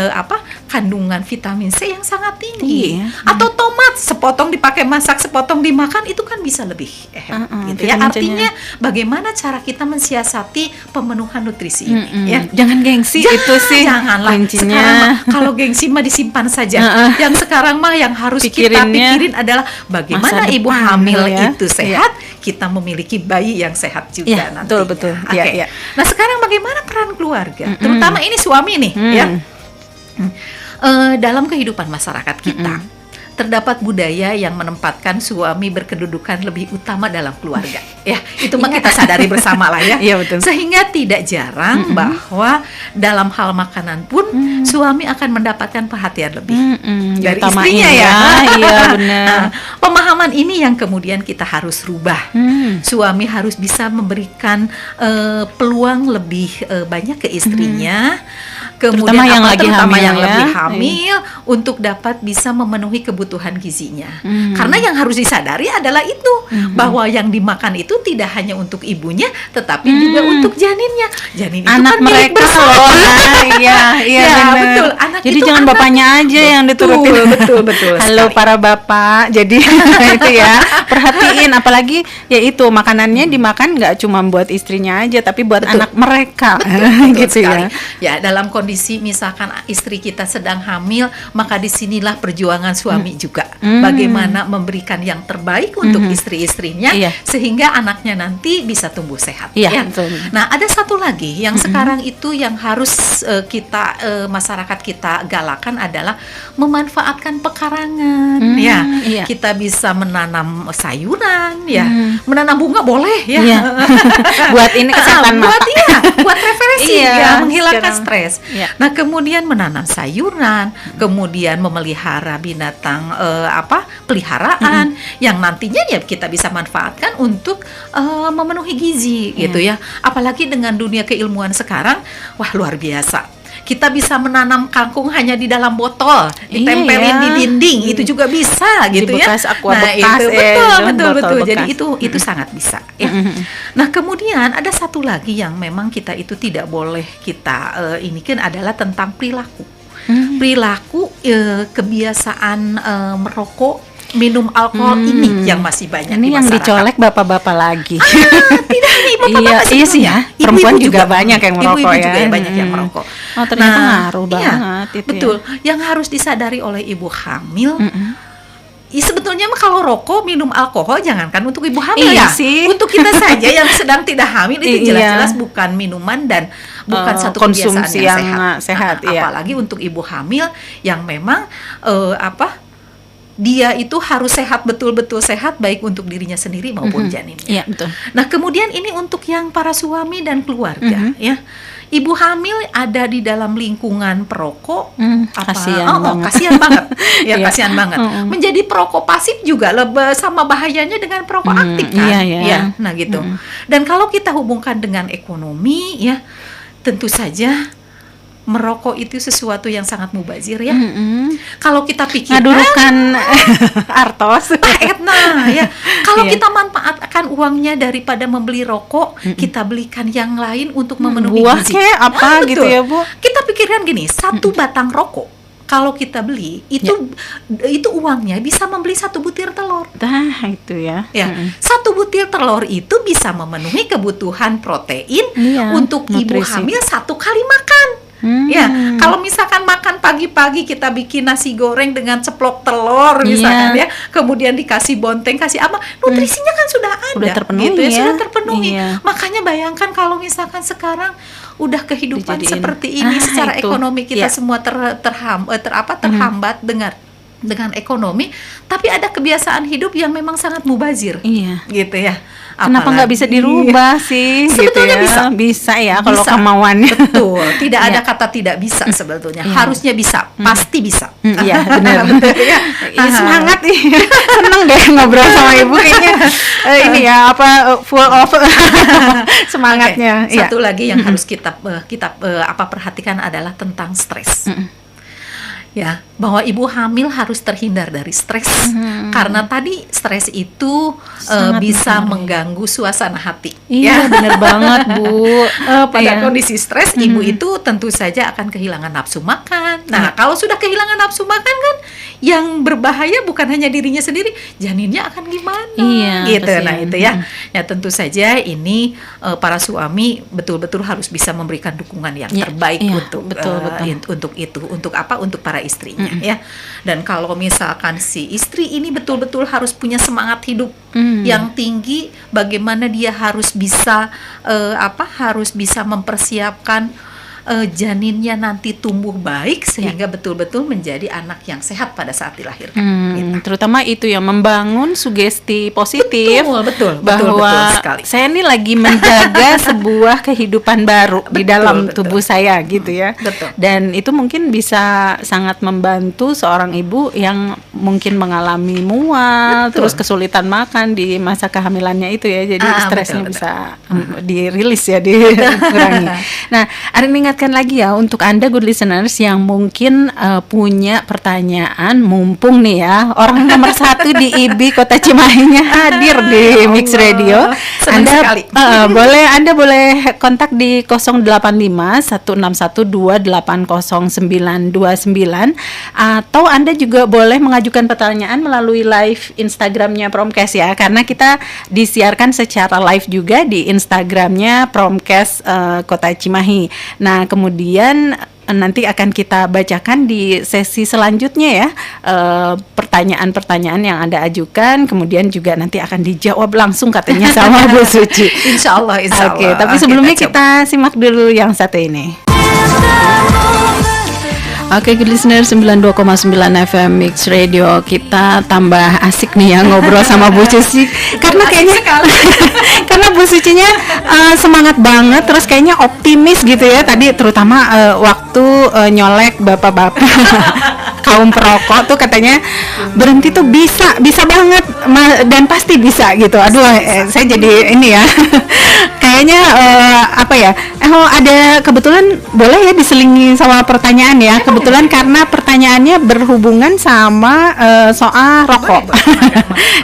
kandungan vitamin C yang sangat tinggi. Atau tomat sepotong dipakai masak, sepotong dimakan, itu kan bisa lebih gitu ya. Artinya bagaimana cara kita mensiasati pemenuhan nutrisi ini ya. Jangan gengsi itu sih. Janganlah. Sekarang kalau gengsi mah disimpan saja. Yang sekarang mah yang harus kita pikirin adalah bagaimana ibu hamil itu sehat, kita memiliki bayi yang sehat juga nanti. Betul. Nah, sekarang bagaimana peran keluarga? Terutama ini suami nih ya. Dalam kehidupan masyarakat kita terdapat budaya yang menempatkan suami berkedudukan lebih utama dalam keluarga. Ya, itu mah kita sadari bersama lah ya. Betul. Sehingga tidak jarang bahwa dalam hal makanan pun suami akan mendapatkan perhatian lebih dari istrinya ya. Iya benar. Nah, pemahaman ini yang kemudian kita harus rubah. Suami harus bisa memberikan peluang lebih banyak ke istrinya. Kemudian terutama yang lagi hamil untuk dapat bisa memenuhi kebutuhan gizinya. Karena yang harus disadari adalah itu bahwa yang dimakan itu tidak hanya untuk ibunya, tetapi juga untuk janinnya. Janin itu anak kan mereka loh. Betul. Anak jadi itu jangan bapaknya aja yang diturutin. Betul. Halo para bapak. Jadi itu ya perhatiin, apalagi ya itu makanannya dimakan nggak cuma buat istrinya aja, tapi buat anak mereka. Gitu ya. Ya, dalam kondisi misalkan istri kita sedang hamil, maka disinilah perjuangan suami juga. Bagaimana memberikan yang terbaik untuk istri-istrinya sehingga anaknya nanti bisa tumbuh sehat. Nah, ada satu lagi yang sekarang itu yang harus masyarakat kita galakan adalah memanfaatkan pekarangan. Kita bisa menanam sayuran, menanam bunga boleh ya. Buat ini kesehatan mata. Buat refreshing menghilangkan stres. Nah, kemudian menanam sayuran, kemudian memelihara binatang peliharaan yang nantinya ya kita bisa manfaatkan untuk memenuhi gizi gitu ya. Apalagi dengan dunia keilmuan sekarang, wah luar biasa. Kita bisa menanam kangkung hanya di dalam botol, ditempelin di dinding, itu juga bisa gitu ya. Bekas aqua bekas, betul. Jadi itu sangat bisa. Ya. Nah, kemudian ada satu lagi yang memang kita itu tidak boleh kita ini kan adalah tentang perilaku. Perilaku kebiasaan merokok minum alkohol ini yang masih banyak Ini di yang masyarakat. dicolek bapak-bapak lagi. Tidak hanya bapak-bapak Iya sih ya. sebetulnya. Perempuan Ibu-ibu juga banyak yang merokok ibu-ibu ya. juga banyak yang merokok. Oh, ternyata ngaruh iya, banget itu ya. betul. Yang harus disadari oleh ibu hamil, sebetulnya mah kalau rokok, minum alkohol, jangankan untuk ibu hamil Iya ya, sih. untuk kita saja yang sedang tidak hamil itu Iya. jelas-jelas bukan minuman dan bukan satu kebiasaan konsumsi yang yang sehat, iya. Apalagi untuk ibu hamil yang memang dia itu harus sehat, betul-betul sehat, baik untuk dirinya sendiri maupun janinnya. Iya, betul. Nah, kemudian ini untuk yang para suami dan keluarga ya. Ibu hamil ada di dalam lingkungan perokok, Kasihan banget. kasihan banget. Ya, Iya. kasihan banget. Menjadi perokok pasif juga sama bahayanya dengan perokok aktif kan. Iya, iya. Ya, nah gitu. Dan kalau kita hubungkan dengan ekonomi ya, tentu saja merokok itu sesuatu yang sangat mubazir ya. Kalau kita pikirkan Ngadurukan artos. Etna ya. Kalau Iya. kita manfaatkan uangnya daripada membeli rokok, kita belikan yang lain untuk memenuhi Buah gizi. kayak apa Nah, gitu betul. ya, Bu? Kita pikirkan gini, satu batang rokok kalau kita beli itu uangnya bisa membeli 1 butir telur. Nah, itu ya. Ya, 1 butir telur itu bisa memenuhi kebutuhan protein Iya, untuk ibu nutrisi. hamil 1 kali makan. Ya, kalau misalkan makan pagi-pagi kita bikin nasi goreng dengan ceplok telur misalkan ya, kemudian dikasih bonteng, kasih apa, nutrisinya kan sudah ada, Udah terpenuhi gitu ya. sudah terpenuhi. Iya. Makanya bayangkan kalau misalkan sekarang udah kehidupan Dijadiin. seperti ini, secara itu. ekonomi kita Iya. semua terhambat dengan ekonomi, tapi ada kebiasaan hidup yang memang sangat mubazir. Iya. Gitu ya. Kenapa nggak bisa dirubah sih? Sebetulnya gitu ya? Bisa ya kalau Bisa. kemauannya. Betul, tidak ada Iya. kata tidak bisa sebetulnya. Iya. Harusnya bisa, pasti bisa. Iya, benar. Betul ya. Ih, semangat nih. Seneng deh ngobrol sama ibu kayaknya. Ini ya full of semangatnya. Oke, satu lagi yang harus kita perhatikan adalah tentang stres. Ya, bahwa ibu hamil harus terhindar dari stres karena tadi stres itu Sangat bisa mempengaruhi. mengganggu suasana hati. Iya, bener banget, Bu. Pada Iya. kondisi stres, ibu itu tentu saja akan kehilangan nafsu makan. Nah, kalau sudah kehilangan nafsu makan kan, yang berbahaya bukan hanya dirinya sendiri, janinnya akan gimana? Iya, gitu. kasihan. Nah, itu ya. Ya tentu saja ini para suami betul-betul harus bisa memberikan dukungan yang Iya, terbaik iya, untuk betul. untuk itu, untuk apa? Untuk para istrinya ya. Dan kalau misalkan si istri ini betul-betul harus punya semangat hidup yang tinggi, bagaimana dia harus bisa harus bisa mempersiapkan janinnya nanti tumbuh baik sehingga betul-betul menjadi anak yang sehat pada saat dilahirkan. Gitu. Terutama itu ya, membangun sugesti positif Betul bahwa sekali. saya ini lagi menjaga sebuah kehidupan baru di dalam betul. tubuh saya gitu ya. Betul. Dan itu mungkin bisa sangat membantu seorang ibu yang mungkin mengalami mual, Betul. terus kesulitan makan di masa kehamilannya itu ya. Jadi stresnya betul. bisa dirilis ya, dikurangi. Nah, Arin ingatkan lagi ya untuk Anda good listeners yang mungkin punya pertanyaan, mumpung nih ya orang nomor 1 di IBI Kota Cimahinya hadir di Mix Radio. Senang sekali. Anda boleh kontak di 085 161280929 atau Anda juga boleh mengajukan pertanyaan melalui live Instagramnya Promkes ya, karena kita disiarkan secara live juga di Instagramnya Promkes Kota Cimahi. Nah, kemudian nanti akan kita bacakan di sesi selanjutnya ya, pertanyaan-pertanyaan yang Anda ajukan, kemudian juga nanti akan dijawab langsung katanya sama Bu Suci. Insya Allah. Oke, tapi sebelumnya kita simak dulu yang satu ini. Oke, good listener 92,9 FM Mix Radio. Kita tambah asik nih ya ngobrol sama Bu Suci karena kayaknya karena Bu Sucinya semangat banget, terus kayaknya optimis gitu ya. Tadi terutama waktu nyolek bapak-bapak kaum perokok tuh katanya berhenti tuh bisa banget dan pasti bisa gitu. Aduh, saya jadi ini ya. Kayak kayaknya apa ya? Ada kebetulan boleh ya diselingi sama pertanyaan ya. Kebetulan karena pertanyaannya berhubungan sama soal rokok.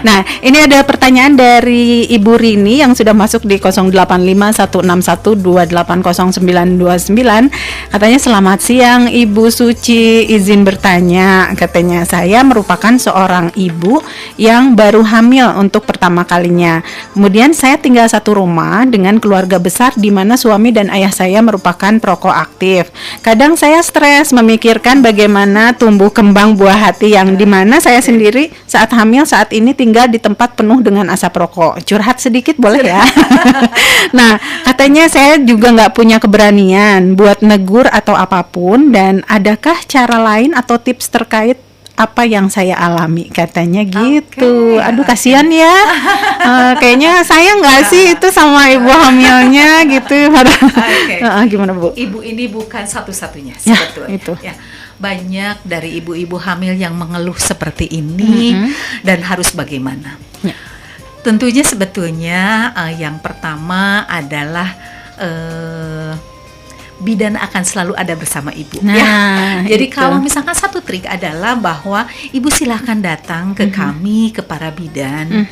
Nah, ini ada pertanyaan dari Ibu Rini yang sudah masuk di 085161280929. Katanya selamat siang Ibu Suci, izin bertanya. Katanya saya merupakan seorang ibu yang baru hamil untuk pertama kalinya. Kemudian saya tinggal satu rumah dengan keluarga besar di mana suami dan ayah saya merupakan perokok aktif. Kadang saya stres memikirkan bagaimana tumbuh kembang buah hati yang dimana saya sendiri saat hamil saat ini tinggal di tempat penuh dengan asap rokok. Curhat sedikit boleh ya? Nah, katanya saya juga nggak punya keberanian buat negur atau apapun, dan adakah cara lain atau tips terkait apa yang saya alami, katanya gitu. Aduh kasihan ya. Kayaknya saya nggak sih itu sama ibu hamilnya gitu. Gimana Bu? Ibu ini bukan satu-satunya sebetulnya. Itu. Ya. Banyak dari ibu-ibu hamil yang mengeluh seperti ini dan harus bagaimana? Ya. Tentunya sebetulnya yang pertama adalah bidan akan selalu ada bersama ibu. Jadi kalau misalkan satu trik adalah bahwa ibu silahkan datang ke kami, ke para bidan,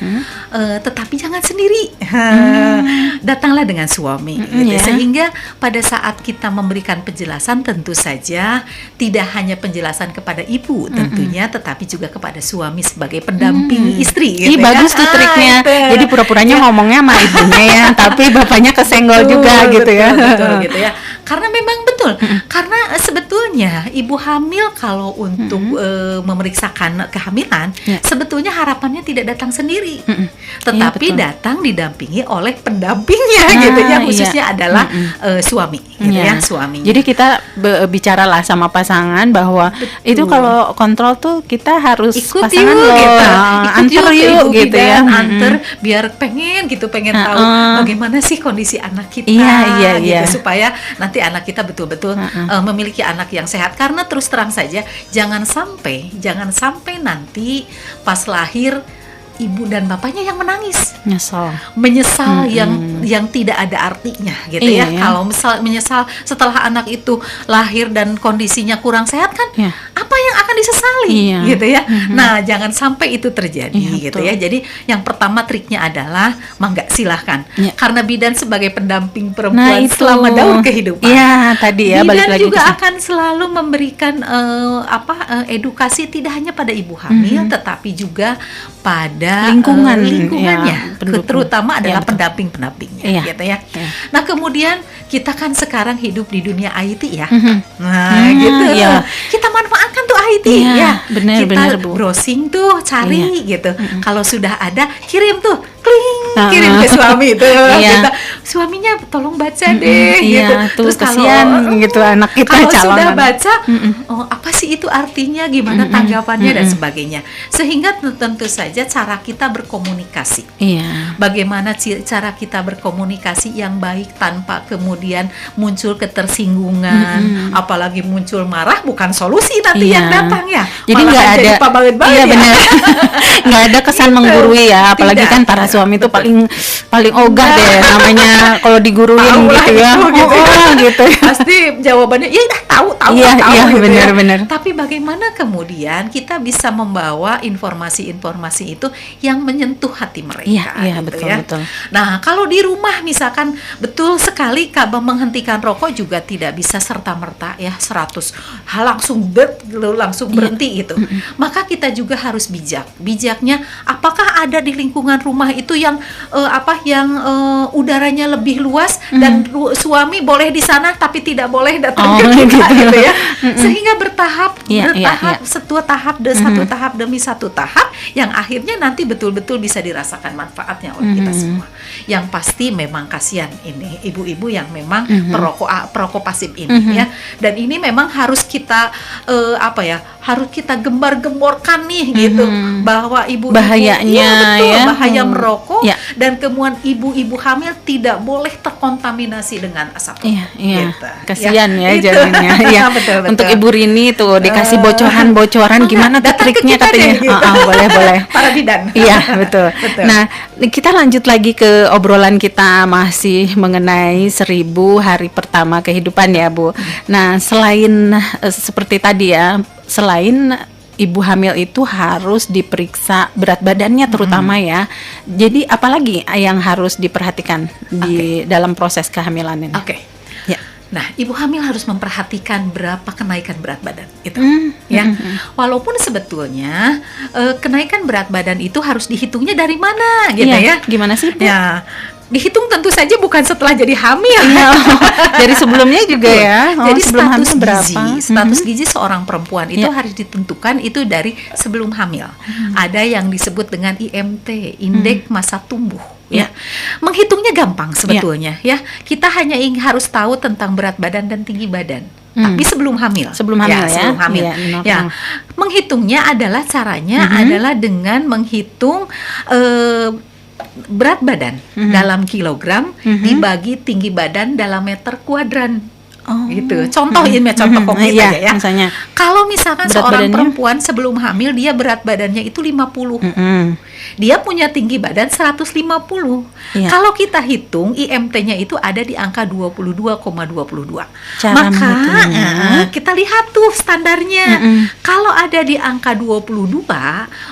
tetapi jangan sendiri. Datanglah dengan suami, gitu. Sehingga pada saat kita memberikan penjelasan, tentu saja tidak hanya penjelasan kepada ibu tentunya, tetapi juga kepada suami sebagai pendamping istri. Gitu. Bagus tuh triknya. Jadi pura-puranya ngomongnya sama ibunya ya, tapi bapaknya kesenggol juga gitu ya. Betul gitu ya. Karena memang betul, karena sebetulnya ibu hamil kalau untuk memeriksakan kehamilan, sebetulnya harapannya tidak datang sendiri, tetapi datang didampingi oleh pendampingnya, gitu ya, khususnya adalah suami, gitu ya, suaminya. Jadi kita bicaralah sama pasangan bahwa itu kalau kontrol tuh kita harus ikut pasangan antar yuk gitu ya, antar biar pengen tahu bagaimana sih kondisi anak kita, gitu, supaya nanti anak kita betul-betul memiliki anak yang sehat. Karena terus terang saja jangan sampai nanti pas lahir ibu dan bapaknya yang menangis, menyesal yang tidak ada artinya, gitu ya. Kalau misal menyesal setelah anak itu lahir dan kondisinya kurang sehat kan, apa yang akan disesali, gitu ya. Nah, jangan sampai itu terjadi, gitu ya. Jadi yang pertama triknya adalah mangga silahkan, karena bidan sebagai pendamping perempuan selama daur kehidupan. Tadi ya, bidan juga akan selalu memberikan edukasi tidak hanya pada ibu hamil, tetapi juga pada lingkungannya, terutama adalah pendamping-pendampingnya, gitu ya. Nah, kemudian kita kan sekarang hidup di dunia IT ya. Nah, gitu. Kita manfaatkan tuh IT kita browsing tuh, cari gitu. Kalau sudah ada, kirim tuh, kirim ke suami itu. Gitu. Suaminya tolong baca deh, gitu. Terus kasihan gitu anak kita kalau calon sudah baca, apa sih itu artinya, gimana tanggapannya dan sebagainya. Sehingga tentu saja cara kita berkomunikasi. Bagaimana cara kita berkomunikasi yang baik tanpa kemudian muncul ketersinggungan, apalagi muncul marah, bukan solusi nanti yang datang ya. Jadi nggak ada, benar, nggak ada kesan menggurui ya, apalagi kan para suami itu paling ogah deh namanya kalau diguruin gitu ya. Gitu. Pasti jawabannya tahu benar. Tapi bagaimana kemudian kita bisa membawa informasi-informasi itu yang menyentuh hati mereka, betul. Nah, kalau di rumah misalkan betul sekali Kak menghentikan rokok juga tidak bisa serta-merta ya 100 langsung berhenti gitu. Maka kita juga harus bijaknya apakah ada di lingkungan rumah itu yang udaranya lebih luas dan suami boleh di sana tapi tidak boleh datang ke kita, gitu ya. Sehingga bertahap satu tahap demi satu tahap yang akhirnya nanti betul-betul bisa dirasakan manfaatnya oleh kita semua. Yang pasti memang kasihan ini ibu-ibu yang memang perokok pasif ini ya. Dan ini memang harus kita kita gembar-gemborkan nih gitu bahwa ibu-ibu bahayanya betul, ya, bahaya merokok ya. dan kemudian ibu-ibu hamil tidak boleh terkontaminasi dengan asap rokok. Iya. Gitu. Kasihan ya itu. jadinya. Ya. Betul. Untuk Ibu Rini tuh dikasih bocoran gimana tuh datang ke triknya kita katanya. deh, gitu. Boleh. Para bidan. Iya, betul. Betul. Nah, kita lanjut lagi ke obrolan kita masih mengenai 1000 hari pertama kehidupan ya, Bu. Nah, selain seperti tadi ya, selain ibu hamil itu harus diperiksa berat badannya terutama ya. Jadi apalagi yang harus diperhatikan di dalam proses kehamilan ini? Oke. Ya. Nah, ibu hamil harus memperhatikan berapa kenaikan berat badan itu, ya. Walaupun sebetulnya kenaikan berat badan itu harus dihitungnya dari mana, gitu ya? Gimana sih, Bu? Ya, dihitung tentu saja bukan setelah jadi hamil. Iya, dari sebelumnya juga ya. Jadi sebelum status hamil berapa? gizi, status gizi seorang perempuan itu harus ditentukan itu dari sebelum hamil. Ada yang disebut dengan IMT, indeks massa tumbuh. Ya, menghitungnya gampang sebetulnya. Ya, kita hanya harus tahu tentang berat badan dan tinggi badan. Tapi sebelum hamil. Sebelum hamil ya. Sebelum hamil. Ya, menghitungnya adalah caranya adalah dengan menghitung berat badan dalam kilogram dibagi tinggi badan dalam meter kuadran. Gitu. Contoh konkret aja ya. Misalnya, kalau misalkan berat seorang badannya? perempuan sebelum hamil dia berat badannya itu 50. Dia punya tinggi badan 150. Iya. Kalau kita hitung IMT-nya itu ada di angka 22,22. Cara Maka menghitungnya? kita lihat tuh standarnya. Kalau ada di angka 22,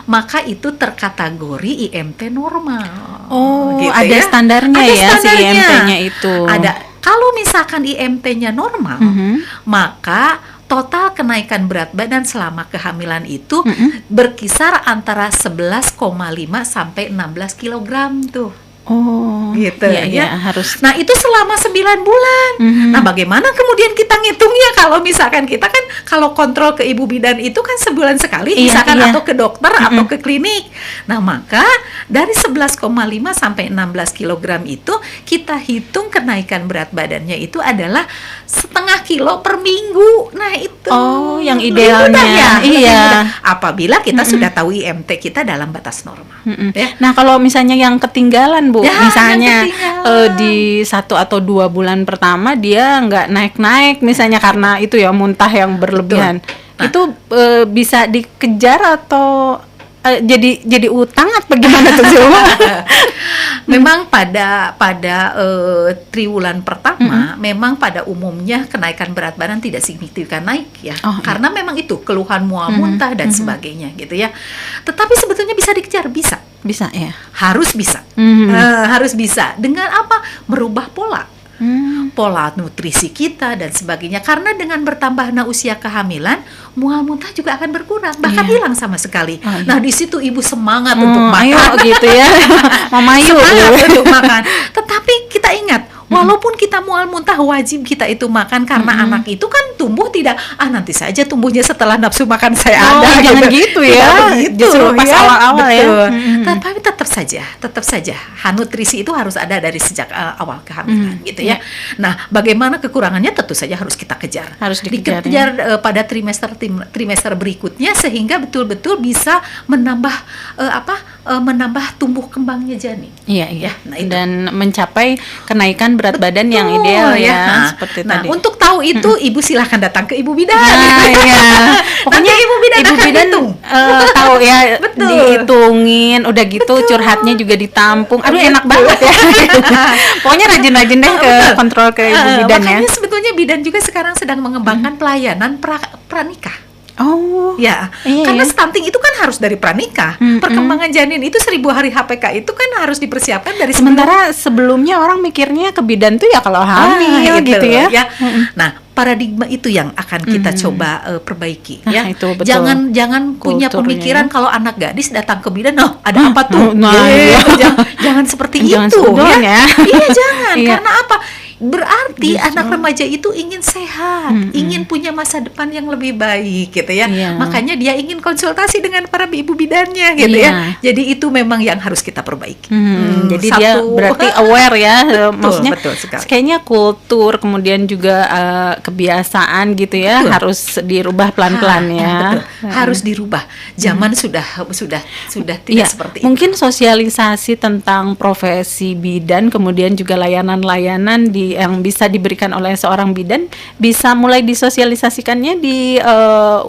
maka itu terkategori IMT normal. Oh, Gitu ada ya. standarnya Ada ya si standarnya. IMT-nya itu. Ada. Kalau misalkan IMT-nya normal, maka total kenaikan berat badan selama kehamilan itu berkisar antara 11,5 sampai 16 kilogram tuh. Oh, Gitu iya, ya. harus. Nah, itu selama 9 bulan. Nah, bagaimana kemudian kita ngitungnya kalau misalkan kita kan kalau kontrol ke ibu bidan itu kan sebulan sekali, misalkan atau ke dokter atau ke klinik. Nah, maka dari 11,5 sampai 16 kilogram itu kita hitung kenaikan berat badannya itu adalah setengah kilo per minggu. Nah, itu. Oh, yang lebih idealnya. mudah ya, lebih Iya. mudah. Apabila kita sudah tahu IMT kita dalam batas normal. Ya. Nah, kalau misalnya yang ketinggalan, Bu, Ya, misalnya yang ketinggalan. di 1 atau 2 bulan pertama dia nggak naik-naik, misalnya karena itu ya muntah yang berlebihan, itu bisa dikejar atau jadi utang atau gimana tuh sih, Bu? Memang pada triwulan pertama, memang pada umumnya kenaikan berat badan tidak signifikan naik ya, karena memang itu keluhan mual muntah dan sebagainya gitu ya. Tetapi sebetulnya bisa dikejar, Bisa ya. harus bisa, harus bisa dengan apa? Merubah pola nutrisi kita dan sebagainya. Karena dengan bertambahnya usia kehamilan, mual muntah juga akan berkurang, bahkan hilang sama sekali. Nah, di situ ibu semangat untuk makan. Ayo gitu ya. Mama yuk. Semangat untuk makan. Tetapi kita ingat, walaupun kita mual muntah wajib kita itu makan karena anak itu kan tumbuh tidak nanti saja tumbuhnya setelah nafsu makan saya ada. Jangan gitu ya. Tidak begitu, Justru pas ya. awal-awal ya. Betul. Tetapi tetap saja nutrisi itu harus ada dari sejak awal kehamilan gitu ya. Nah, bagaimana kekurangannya tentu saja harus kita kejar. Harus dikejar, pada trimester berikutnya sehingga betul-betul bisa menambah menambah tumbuh kembangnya janin. Iya. Nah, itu. Dan mencapai kenaikan berat badan yang ideal ya, Nah, seperti nah, tadi. untuk tahu itu ibu silahkan datang ke ibu bidan. Nah, iya. Pokoknya Nanti ibu bidan akan hitung. Tahu ya, Betul. dihitungin, udah gitu curhatnya juga ditampung. Aduh, enak banget ya. Pokoknya rajin-rajin deh ke kontrol ke ibu bidan ya. Makanya sebetulnya bidan juga sekarang sedang mengembangkan pelayanan pranikah. Oh. Ya, Iya, karena iya. stunting itu kan harus dari pranikah. Perkembangan janin itu 1000 hari HPK itu kan harus dipersiapkan dari Sementara sebelumnya orang mikirnya ke bidan tuh ya kalau hamil gitu ya. Nah, paradigma itu yang akan kita coba perbaiki ya. Itu betul. Jangan punya Kulturnya, pemikiran kalau anak gadis datang ke bidan, ada apa tuh? Nah, iya. Jangan seperti Jangan itu seudon ya. Iya, jangan. Iya. Karena apa? Berarti Justru. anak remaja itu ingin sehat, ingin punya masa depan yang lebih baik gitu ya. Iya. Makanya dia ingin konsultasi dengan para ibu bidannya gitu Iya. ya. Jadi itu memang yang harus kita perbaiki. Jadi dia berarti aware ya, maksudnya betul sekali. kayaknya kultur kemudian juga kebiasaan gitu ya, Betul. harus dirubah pelan-pelan ya. Betul. Harus dirubah. Zaman sudah tidak Iya, seperti itu. mungkin sosialisasi tentang profesi bidan, kemudian juga layanan-layanan yang bisa diberikan oleh seorang bidan bisa mulai disosialisasikannya di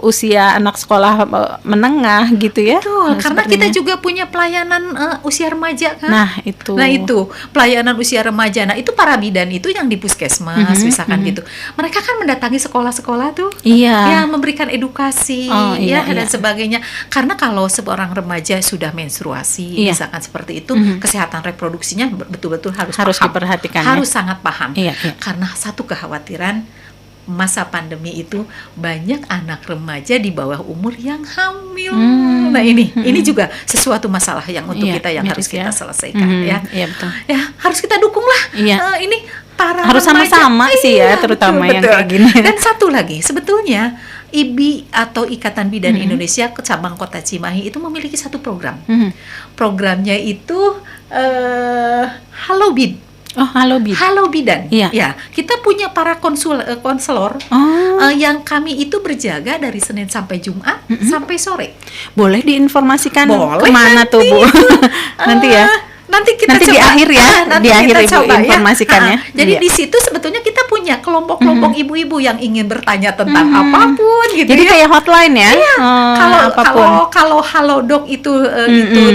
usia anak sekolah menengah gitu ya. Betul, karena kita sepertinya. juga punya pelayanan usia remaja kan. Nah, itu. Nah itu pelayanan usia remaja. Nah itu para bidan itu yang di puskesmas misalkan gitu. Mereka kan mendatangi sekolah-sekolah tuh. Iya. Ya memberikan edukasi Iya, dan iya. sebagainya. Karena kalau seorang remaja sudah menstruasi Iya. misalkan seperti itu, kesehatan reproduksinya betul-betul harus paham. diperhatikan ya. Harus sangat paham. Iya, iya. Karena satu kekhawatiran masa pandemi itu banyak anak remaja di bawah umur yang hamil. Nah ini juga sesuatu masalah yang untuk Iya, kita yang harus miris kita ya. selesaikan ya. Iya, betul. Ya harus kita dukung lah. Iya. Ini para Harus remaja. sama-sama sih ya, Iya, terutama betul, yang betul. kayak gini. Dan satu lagi, sebetulnya IBI atau Ikatan Bidan Indonesia cabang Kota Cimahi itu memiliki satu program. Programnya itu Halo Bid. Oh, halo Bid. Halo Bidan. Iya. Ya, kita punya para konselor Oh, yang kami itu berjaga dari Senin sampai Jumat sampai sore. boleh diinformasikan Boleh kemana tuh Bu? Nanti ya. Nanti kita Nanti coba. di akhir ya, Nanti di akhir kita Ibu coba ya. informasikannya. Jadi Iya. di situ sebetulnya kita punya kelompok-kelompok ibu-ibu yang ingin bertanya tentang apapun gitu Jadi ya. kayak hotline ya. Kalau Halodoc itu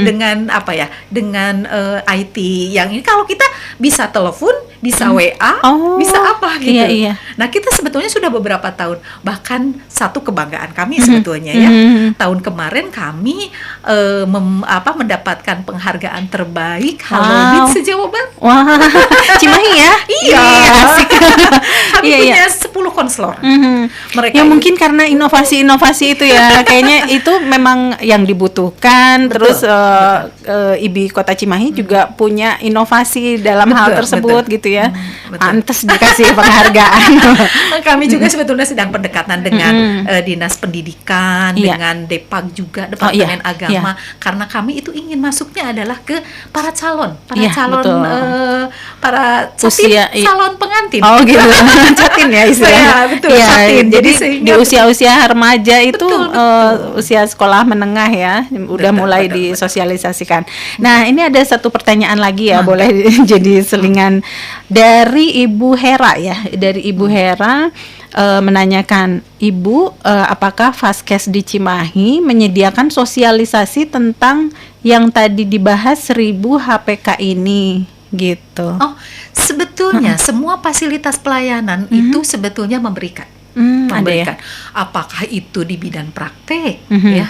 dengan apa ya? Dengan IT yang ini, kalau kita bisa telepon, bisa WA, Oh, bisa apa gitu. iya, iya. Nah, kita sebetulnya sudah beberapa tahun, bahkan satu kebanggaan kami sebetulnya ya. Tahun kemarin kami mendapatkan penghargaan terbaik Halobit se-Jawa Barat. Wah, Cimahi ya? Iya. Asik. Kami Iya, iya. punya 10 konselor. Mereka Ya ini- mungkin karena inovasi-inovasi itu ya, kayaknya itu memang yang dibutuhkan. Betul, Terus IBI Kota Cimahi juga punya inovasi dalam hal Betul, tersebut betul. gitu ya. Betul. Pantes dikasih penghargaan. Kami juga sebetulnya sedang pendekatan dengan Dinas Pendidikan, Iya. dengan Depag juga, Departemen iya, Agama, karena kami itu ingin masuknya adalah ke para calon, Iya, betul. para Usia, iya. calon pengantin. Oh gitu, catin ya istilahnya. Iya, betul, Iya, catin. jadi Jadi di sehingga usia-usia remaja itu Betul. usia sekolah menengah ya, udah Betul, mulai betul, disosialisasikan. Nah ini ada satu pertanyaan lagi ya, boleh jadi selingan dari Ibu Hera ya, dari Ibu Hera. Menanyakan, Ibu, apakah Vaskes di Cimahi menyediakan sosialisasi tentang yang tadi dibahas 1000 HPK ini gitu? Oh, sebetulnya semua fasilitas pelayanan itu sebetulnya memberikan. Ada ya? Memberikan. Apakah itu di bidang praktek ya.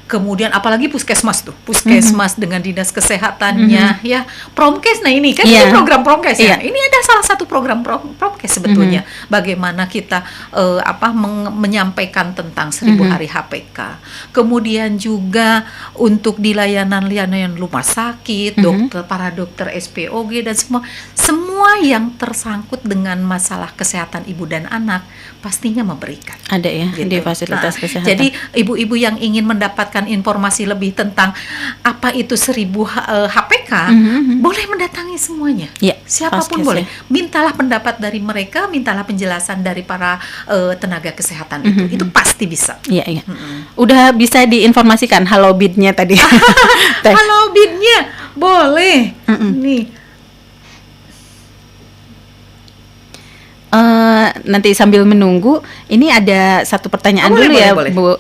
Kemudian apalagi puskesmas tuh, puskesmas dengan dinas kesehatannya ya, promkes. Nah ini kan Iya. ini program promkes ya. Iya. Ini ada salah satu program promkes sebetulnya. Bagaimana kita menyampaikan tentang 1000 hari HPK. Kemudian juga untuk di layanan rumah sakit, dokter, para dokter SPOG dan semua yang tersangkut dengan masalah kesehatan ibu dan anak pastinya memberikan. Ada ya Gitu. di fasilitas Nah, kesehatan. Jadi ibu-ibu yang ingin mendapatkan informasi lebih tentang apa itu 1000 HPK, boleh mendatangi semuanya. Ya, Siapapun Vaskes boleh. ya. Mintalah pendapat dari mereka, mintalah penjelasan dari para tenaga kesehatan itu pasti bisa. Iya, iya. Udah bisa diinformasikan halo bidnya tadi. Teh. Halo bidnya, boleh. Nih. Nanti sambil menunggu, ini ada satu pertanyaan Oh, boleh, dulu ya, boleh. Bu.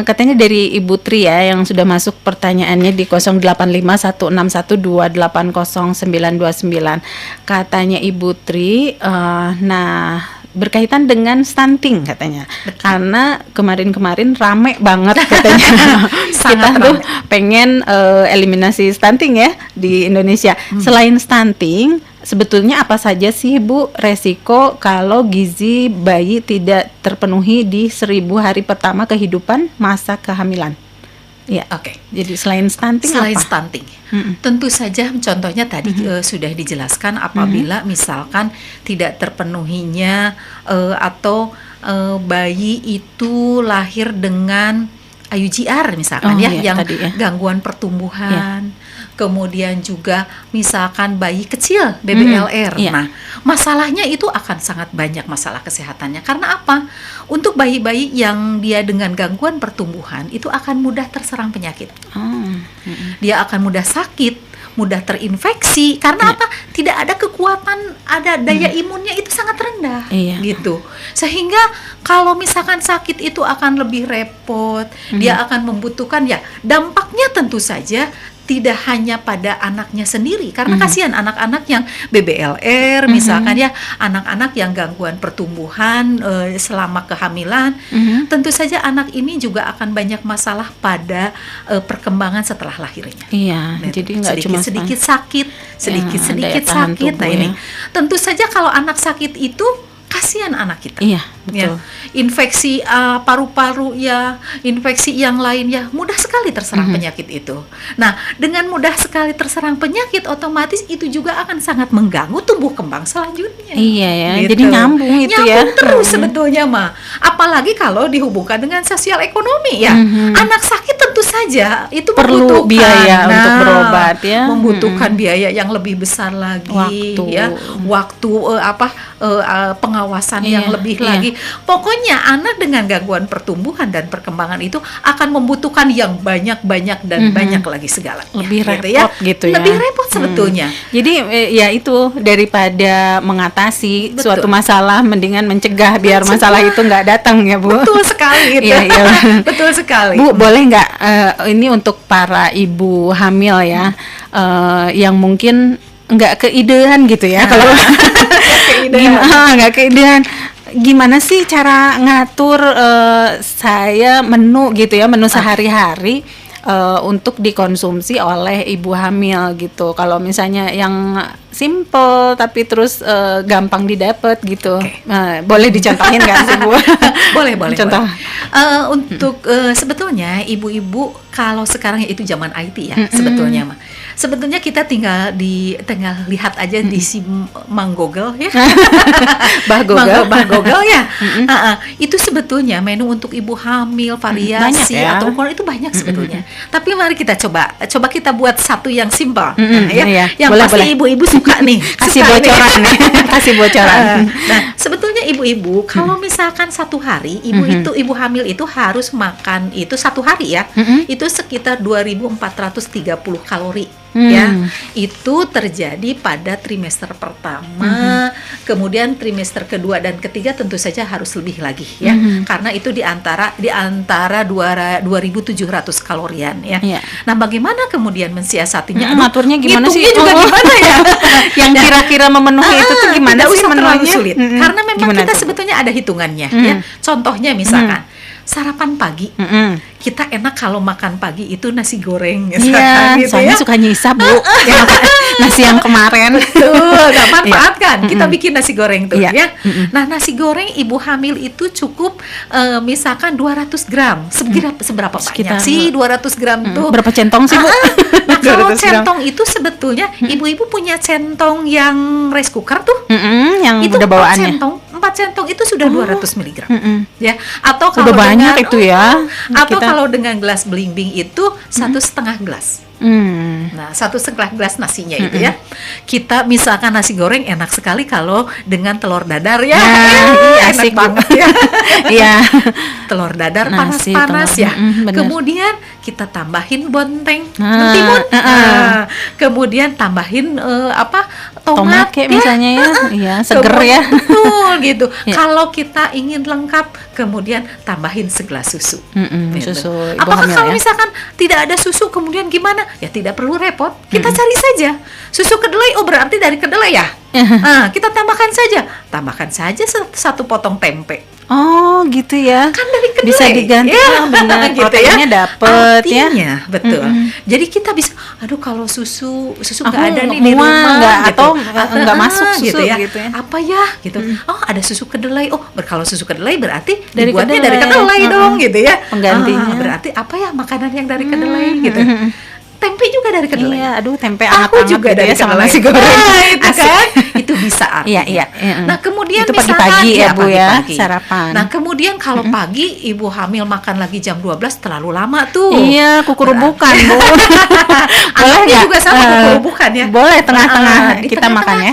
Katanya dari Ibu Tri ya, yang sudah masuk pertanyaannya di 085161280929. Katanya Ibu Tri, nah berkaitan dengan stunting katanya. Karena kemarin-kemarin rame banget katanya. Kita Sangat tuh pengen eliminasi stunting ya di Indonesia. Selain stunting, sebetulnya apa saja sih Bu resiko kalau gizi bayi tidak terpenuhi di 1000 hari pertama kehidupan masa kehamilan? Ya. Oke. Jadi selain stunting Selain apa? stunting, tentu saja contohnya tadi sudah dijelaskan apabila misalkan tidak terpenuhinya atau bayi itu lahir dengan IUGR misalkan yang tadi, gangguan pertumbuhan. Kemudian juga misalkan bayi kecil BBLR. Nah, masalahnya itu akan sangat banyak masalah kesehatannya. Karena apa? Untuk bayi-bayi yang dia dengan gangguan pertumbuhan itu akan mudah terserang penyakit. Dia akan mudah sakit, mudah terinfeksi. Karena apa? Tidak ada kekuatan, ada daya imunnya itu sangat rendah. Gitu. Sehingga kalau misalkan sakit itu akan lebih repot. Dia akan membutuhkan dampaknya tentu saja tidak hanya pada anaknya sendiri, karena kasihan anak-anak yang BBLR misalkan anak-anak yang gangguan pertumbuhan selama kehamilan, tentu saja anak ini juga akan banyak masalah pada perkembangan setelah lahirnya. Jadi nggak cuma sedikit sakit. Nah ini tentu saja kalau anak sakit itu kasihan anak kita. Betul. Infeksi paru-paru infeksi yang lain mudah sekali terserang penyakit itu. Nah, dengan mudah sekali terserang penyakit, otomatis itu juga akan sangat mengganggu tumbuh kembang selanjutnya. Jadi nyambung itu nyambung terus sebetulnya mah. Apalagi kalau dihubungkan dengan sosial ekonomi Anak sakit tentu saja itu perlu biaya untuk berobat membutuhkan biaya yang lebih besar lagi waktu pengawasan yang lebih lagi. Pokoknya anak dengan gangguan pertumbuhan dan perkembangan itu akan membutuhkan yang banyak-banyak dan banyak lagi segala. Lebih repot gitu ya. Lebih repot sebetulnya. Jadi itu daripada mengatasi suatu masalah, mendingan mencegah biar masalah itu nggak datang ya Bu. Betul sekali. Betul sekali. Bu, boleh nggak ini untuk para ibu hamil yang mungkin nggak keidean gitu ya kalau nggak keidean, gimana sih cara ngatur saya menu gitu menu sehari-hari untuk dikonsumsi oleh ibu hamil gitu. Kalau misalnya yang simple tapi terus gampang didapat gitu, boleh dicontohin nggak sih Bu? Boleh. Contoh. Untuk sebetulnya ibu-ibu kalau sekarang itu zaman IT sebetulnya mah. Sebetulnya kita tinggal lihat aja di si Mang Google Bah Google itu sebetulnya menu untuk ibu hamil variasi atau itu banyak sebetulnya. Tapi mari kita coba kita buat satu yang simpel yang pasti ibu-ibu suka nih. Kasih bocoran. Nah, sebetulnya ibu-ibu kalau misalkan satu hari ibu hamil itu harus makan itu satu hari itu sekitar 2.430 kalori. Itu terjadi pada trimester pertama, kemudian trimester kedua dan ketiga tentu saja harus lebih lagi karena itu di antara 2.700 kalorian Nah, bagaimana kemudian mensiasatinya? Ngaturnya gimana sih? Juga gimana ya? Yang kira-kira memenuhi itu tuh gimana sih menunya? Sulit. Karena memang kita sebetulnya ada hitungannya Contohnya misalkan sarapan pagi, kita enak kalau makan pagi itu nasi goreng. Soalnya suka nyisa Bu. Nasi yang kemarin. Betul, nggak manfaatkan. Kita bikin nasi goreng tuh Nah, nasi goreng ibu hamil itu cukup misalkan 200 gram. Seberapa banyak sih 200 gram tuh? Berapa centong sih Bu? Nah, kalau centong itu sebetulnya ibu-ibu punya centong yang rice cooker tuh. Yang itu udah bawaannya. 4 centong itu sudah 200 mg. Atau kalau udah banyak itu atau kalau dengan gelas belimbing itu 1,5 gelas. Nah, 1,5 gelas nasinya itu kita misalkan nasi goreng enak sekali kalau dengan telur dadar enak banget telur dadar panas-panas kemudian kita tambahin bonteng mentimun, kemudian tambahin tomat kayak misalnya seger betul gitu. Kalau kita ingin lengkap kemudian tambahin segelas susu. Susu ibu Apakah hamil kalau misalkan tidak ada susu kemudian gimana? Ya tidak perlu repot. Kita cari saja susu kedelai. Oh, berarti dari kedelai ya. Kita tambahkan saja 1 potong tempe. Oh gitu ya. Kan dari kedelai. Bisa diganti benar. Gitu proteinnya dapet ya. Artinya, betul. Jadi kita bisa, aduh kalau susu Aku nggak ada nih di mual, rumah, nggak, gitu. atau nggak masuk susu gitu ya. Apa ya gitu. Oh ada susu kedelai. Oh kalau susu kedelai berarti Dari dibuatnya kedelai. dari kedelai dong gitu ya. Penggantinya. Berarti apa ya makanan yang dari kedelai gitu. Tempe juga dari kedelai. Iya, aduh tempe Aku anget-anget juga gitu dari ya sama kedelai. nasi goreng. Itu Asik. kan, itu bisa artinya. Iya. Nah kemudian itu misalkan, pagi-pagi ya Bu ya, pagi-pagi. sarapan. Nah kemudian kalau pagi ibu hamil makan lagi jam 12 terlalu lama tuh. Iya, kukurubukan Bu. Boleh Anaknya nggak? juga sama kukurubukan ya. Boleh tengah-tengah Di kita makan ya.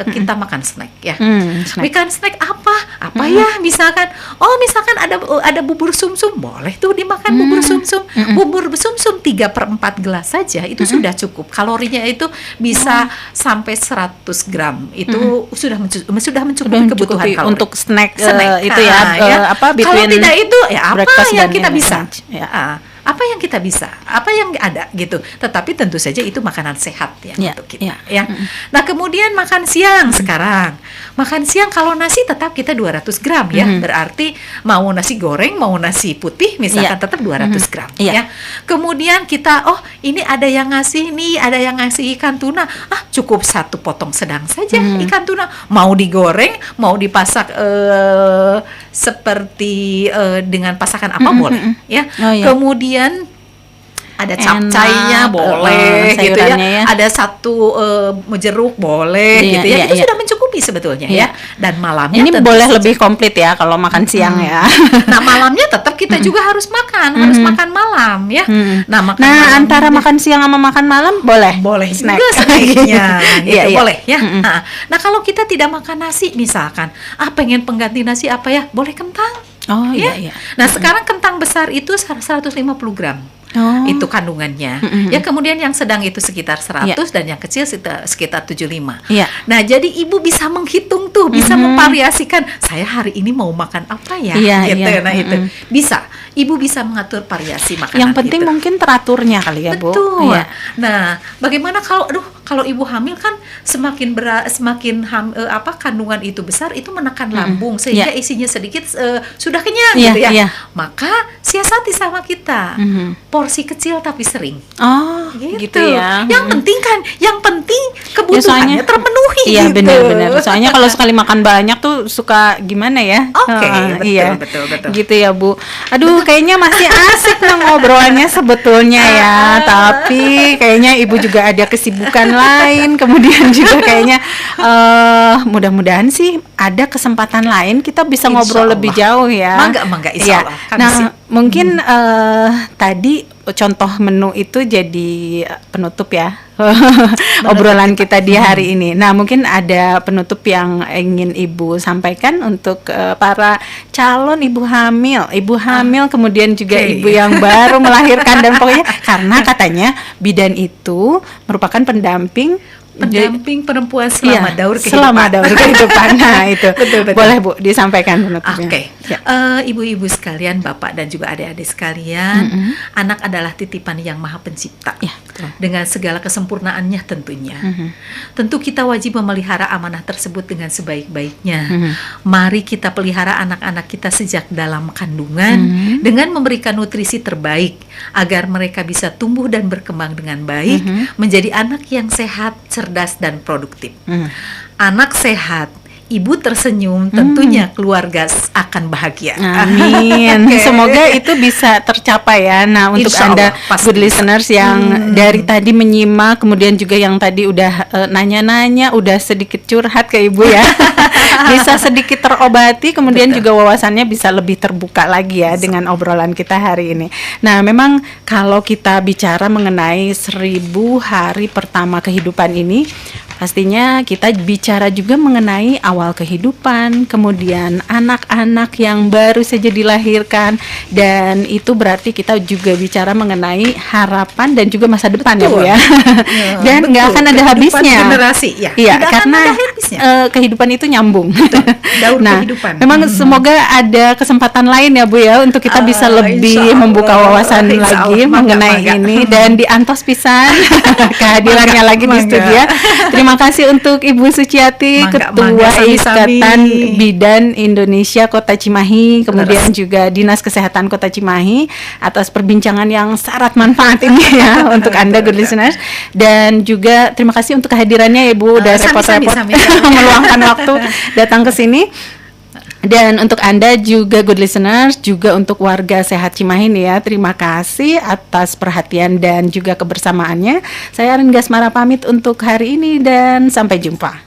Kita makan snack ya. Snack. Makan snack apa? Apa ya? Misalkan, misalkan ada bubur sumsum, boleh tuh dimakan bubur sumsum. Bubur sumsum 3/4 gelas saja itu sudah cukup. Kalorinya itu bisa sampai 100 gram. Itu sudah mencukupi kebutuhan kalori. Untuk snack, Snack. itu ya, Kalau between tidak itu ya apa breakfast yang dan kita bisa? lunch. Ya. Apa yang kita bisa? Apa yang ada gitu. Tetapi tentu saja itu makanan sehat ya Ya, untuk kita ya. ya. Nah, kemudian makan siang sekarang. Makan siang kalau nasi tetap kita 200 gram ya. Berarti mau nasi goreng, mau nasi putih misalkan tetap 200 gram ya. Kemudian kita ini ada yang ngasih nih, ada yang ngasih ikan tuna. Cukup satu potong sedang saja ikan tuna. Mau digoreng, mau dipasak seperti dengan pasakan apa boleh ya. Kemudian ada capcainya boleh gitu ya. Ada satu jeruk boleh gitu ya. Itu sudah mencukupi sebetulnya ya. Dan malamnya ini boleh lebih komplit ya kalau makan siang ya. Nah, malamnya tetap kita juga harus makan malam ya. Nah, antara makan siang sama makan malam boleh snack. Juga snacknya gitu, boleh ya. Nah, kalau kita tidak makan nasi misalkan, pengen pengganti nasi apa ya? Boleh kentang. Iya. Nah, sekarang kentang besar itu 150 gram. Itu kandungannya. Ya kemudian yang sedang itu sekitar 100 dan yang kecil sekitar 75. Nah, jadi ibu bisa menghitung tuh, bisa memvariasikan. Saya hari ini mau makan apa ya? Gitu. Nah, itu bisa. Ibu bisa mengatur variasi makanan. Yang penting mungkin teraturnya kali ya, Bu. Betul. Nah, bagaimana kalau ibu hamil kan semakin kandungan itu besar itu menekan lambung sehingga isinya sedikit sudah kenyang gitu ya. Maka siasati sama kita. Porsi kecil tapi sering. Gitu ya. Yang penting kebutuhannya terpenuhi Iya, gitu. benar. Soalnya kalau sekali makan banyak tuh suka gimana ya? Betul. Gitu ya, Bu. Aduh, kayaknya masih asik ngobrolannya sebetulnya ya. Tapi kayaknya Ibu juga ada kesibukan lain. Kemudian juga kayaknya mudah-mudahan sih ada kesempatan lain kita bisa ngobrol lebih jauh ya. Mangga insya Allah. Nah, mungkin tadi contoh menu itu jadi penutup ya obrolan kita di hari ini. Nah, mungkin ada penutup yang ingin Ibu sampaikan untuk para calon ibu hamil, kemudian juga ibu yang baru melahirkan dan pokoknya karena katanya bidan itu merupakan pendamping perempuan selama daur kehidupan. Nah, itu betul. Boleh Bu disampaikan penutupnya. Ibu-ibu sekalian, bapak dan juga adik-adik sekalian, anak adalah titipan yang Maha Pencipta. Dengan segala kesempurnaannya tentunya. Tentu kita wajib memelihara amanah tersebut dengan sebaik-baiknya. Mari kita pelihara anak-anak kita sejak dalam kandungan dengan memberikan nutrisi terbaik agar mereka bisa tumbuh dan berkembang dengan baik, menjadi anak yang sehat, cerdas dan produktif. Anak sehat, ibu tersenyum, tentunya keluarga akan bahagia. Amin. Semoga itu bisa tercapai ya. Nah, untuk Anda good listeners yang dari tadi menyimak, kemudian juga yang tadi udah nanya-nanya, udah sedikit curhat ke Ibu ya. Bisa sedikit terobati, kemudian juga wawasannya bisa lebih terbuka lagi ya dengan obrolan kita hari ini. Nah, memang kalau kita bicara mengenai 1000 hari pertama kehidupan ini, pastinya kita bicara juga mengenai awal kehidupan, kemudian anak-anak yang baru saja dilahirkan, dan itu berarti kita juga bicara mengenai harapan dan juga masa depan ya Bu ya. Dan nggak akan ada habisnya. Generasi ya. Iya, karena kehidupan itu nyambung. Daur Nah, kehidupan. memang semoga ada kesempatan lain ya Bu ya untuk kita bisa lebih Insya Allah, membuka wawasan insya lagi Allah. mengenai Mangga. ini, dan diantos pisan kehadirannya lagi di Mangga. studio. Terima kasih untuk Ibu Suciati, Mangga, Ketua mangga, sami-sami. Ikatan Bidan Indonesia Kota Cimahi, kemudian juga Dinas Kesehatan Kota Cimahi, atas perbincangan yang syarat manfaat ini ya untuk Anda good listeners. Dan juga terima kasih untuk kehadirannya Ibu, udah repot-repot Sami-sami. meluangkan waktu datang ke sini. Dan untuk Anda juga good listeners, juga untuk warga sehat Cimahi nih ya, terima kasih atas perhatian dan juga kebersamaannya. Saya Arin Gasmara pamit untuk hari ini dan sampai jumpa.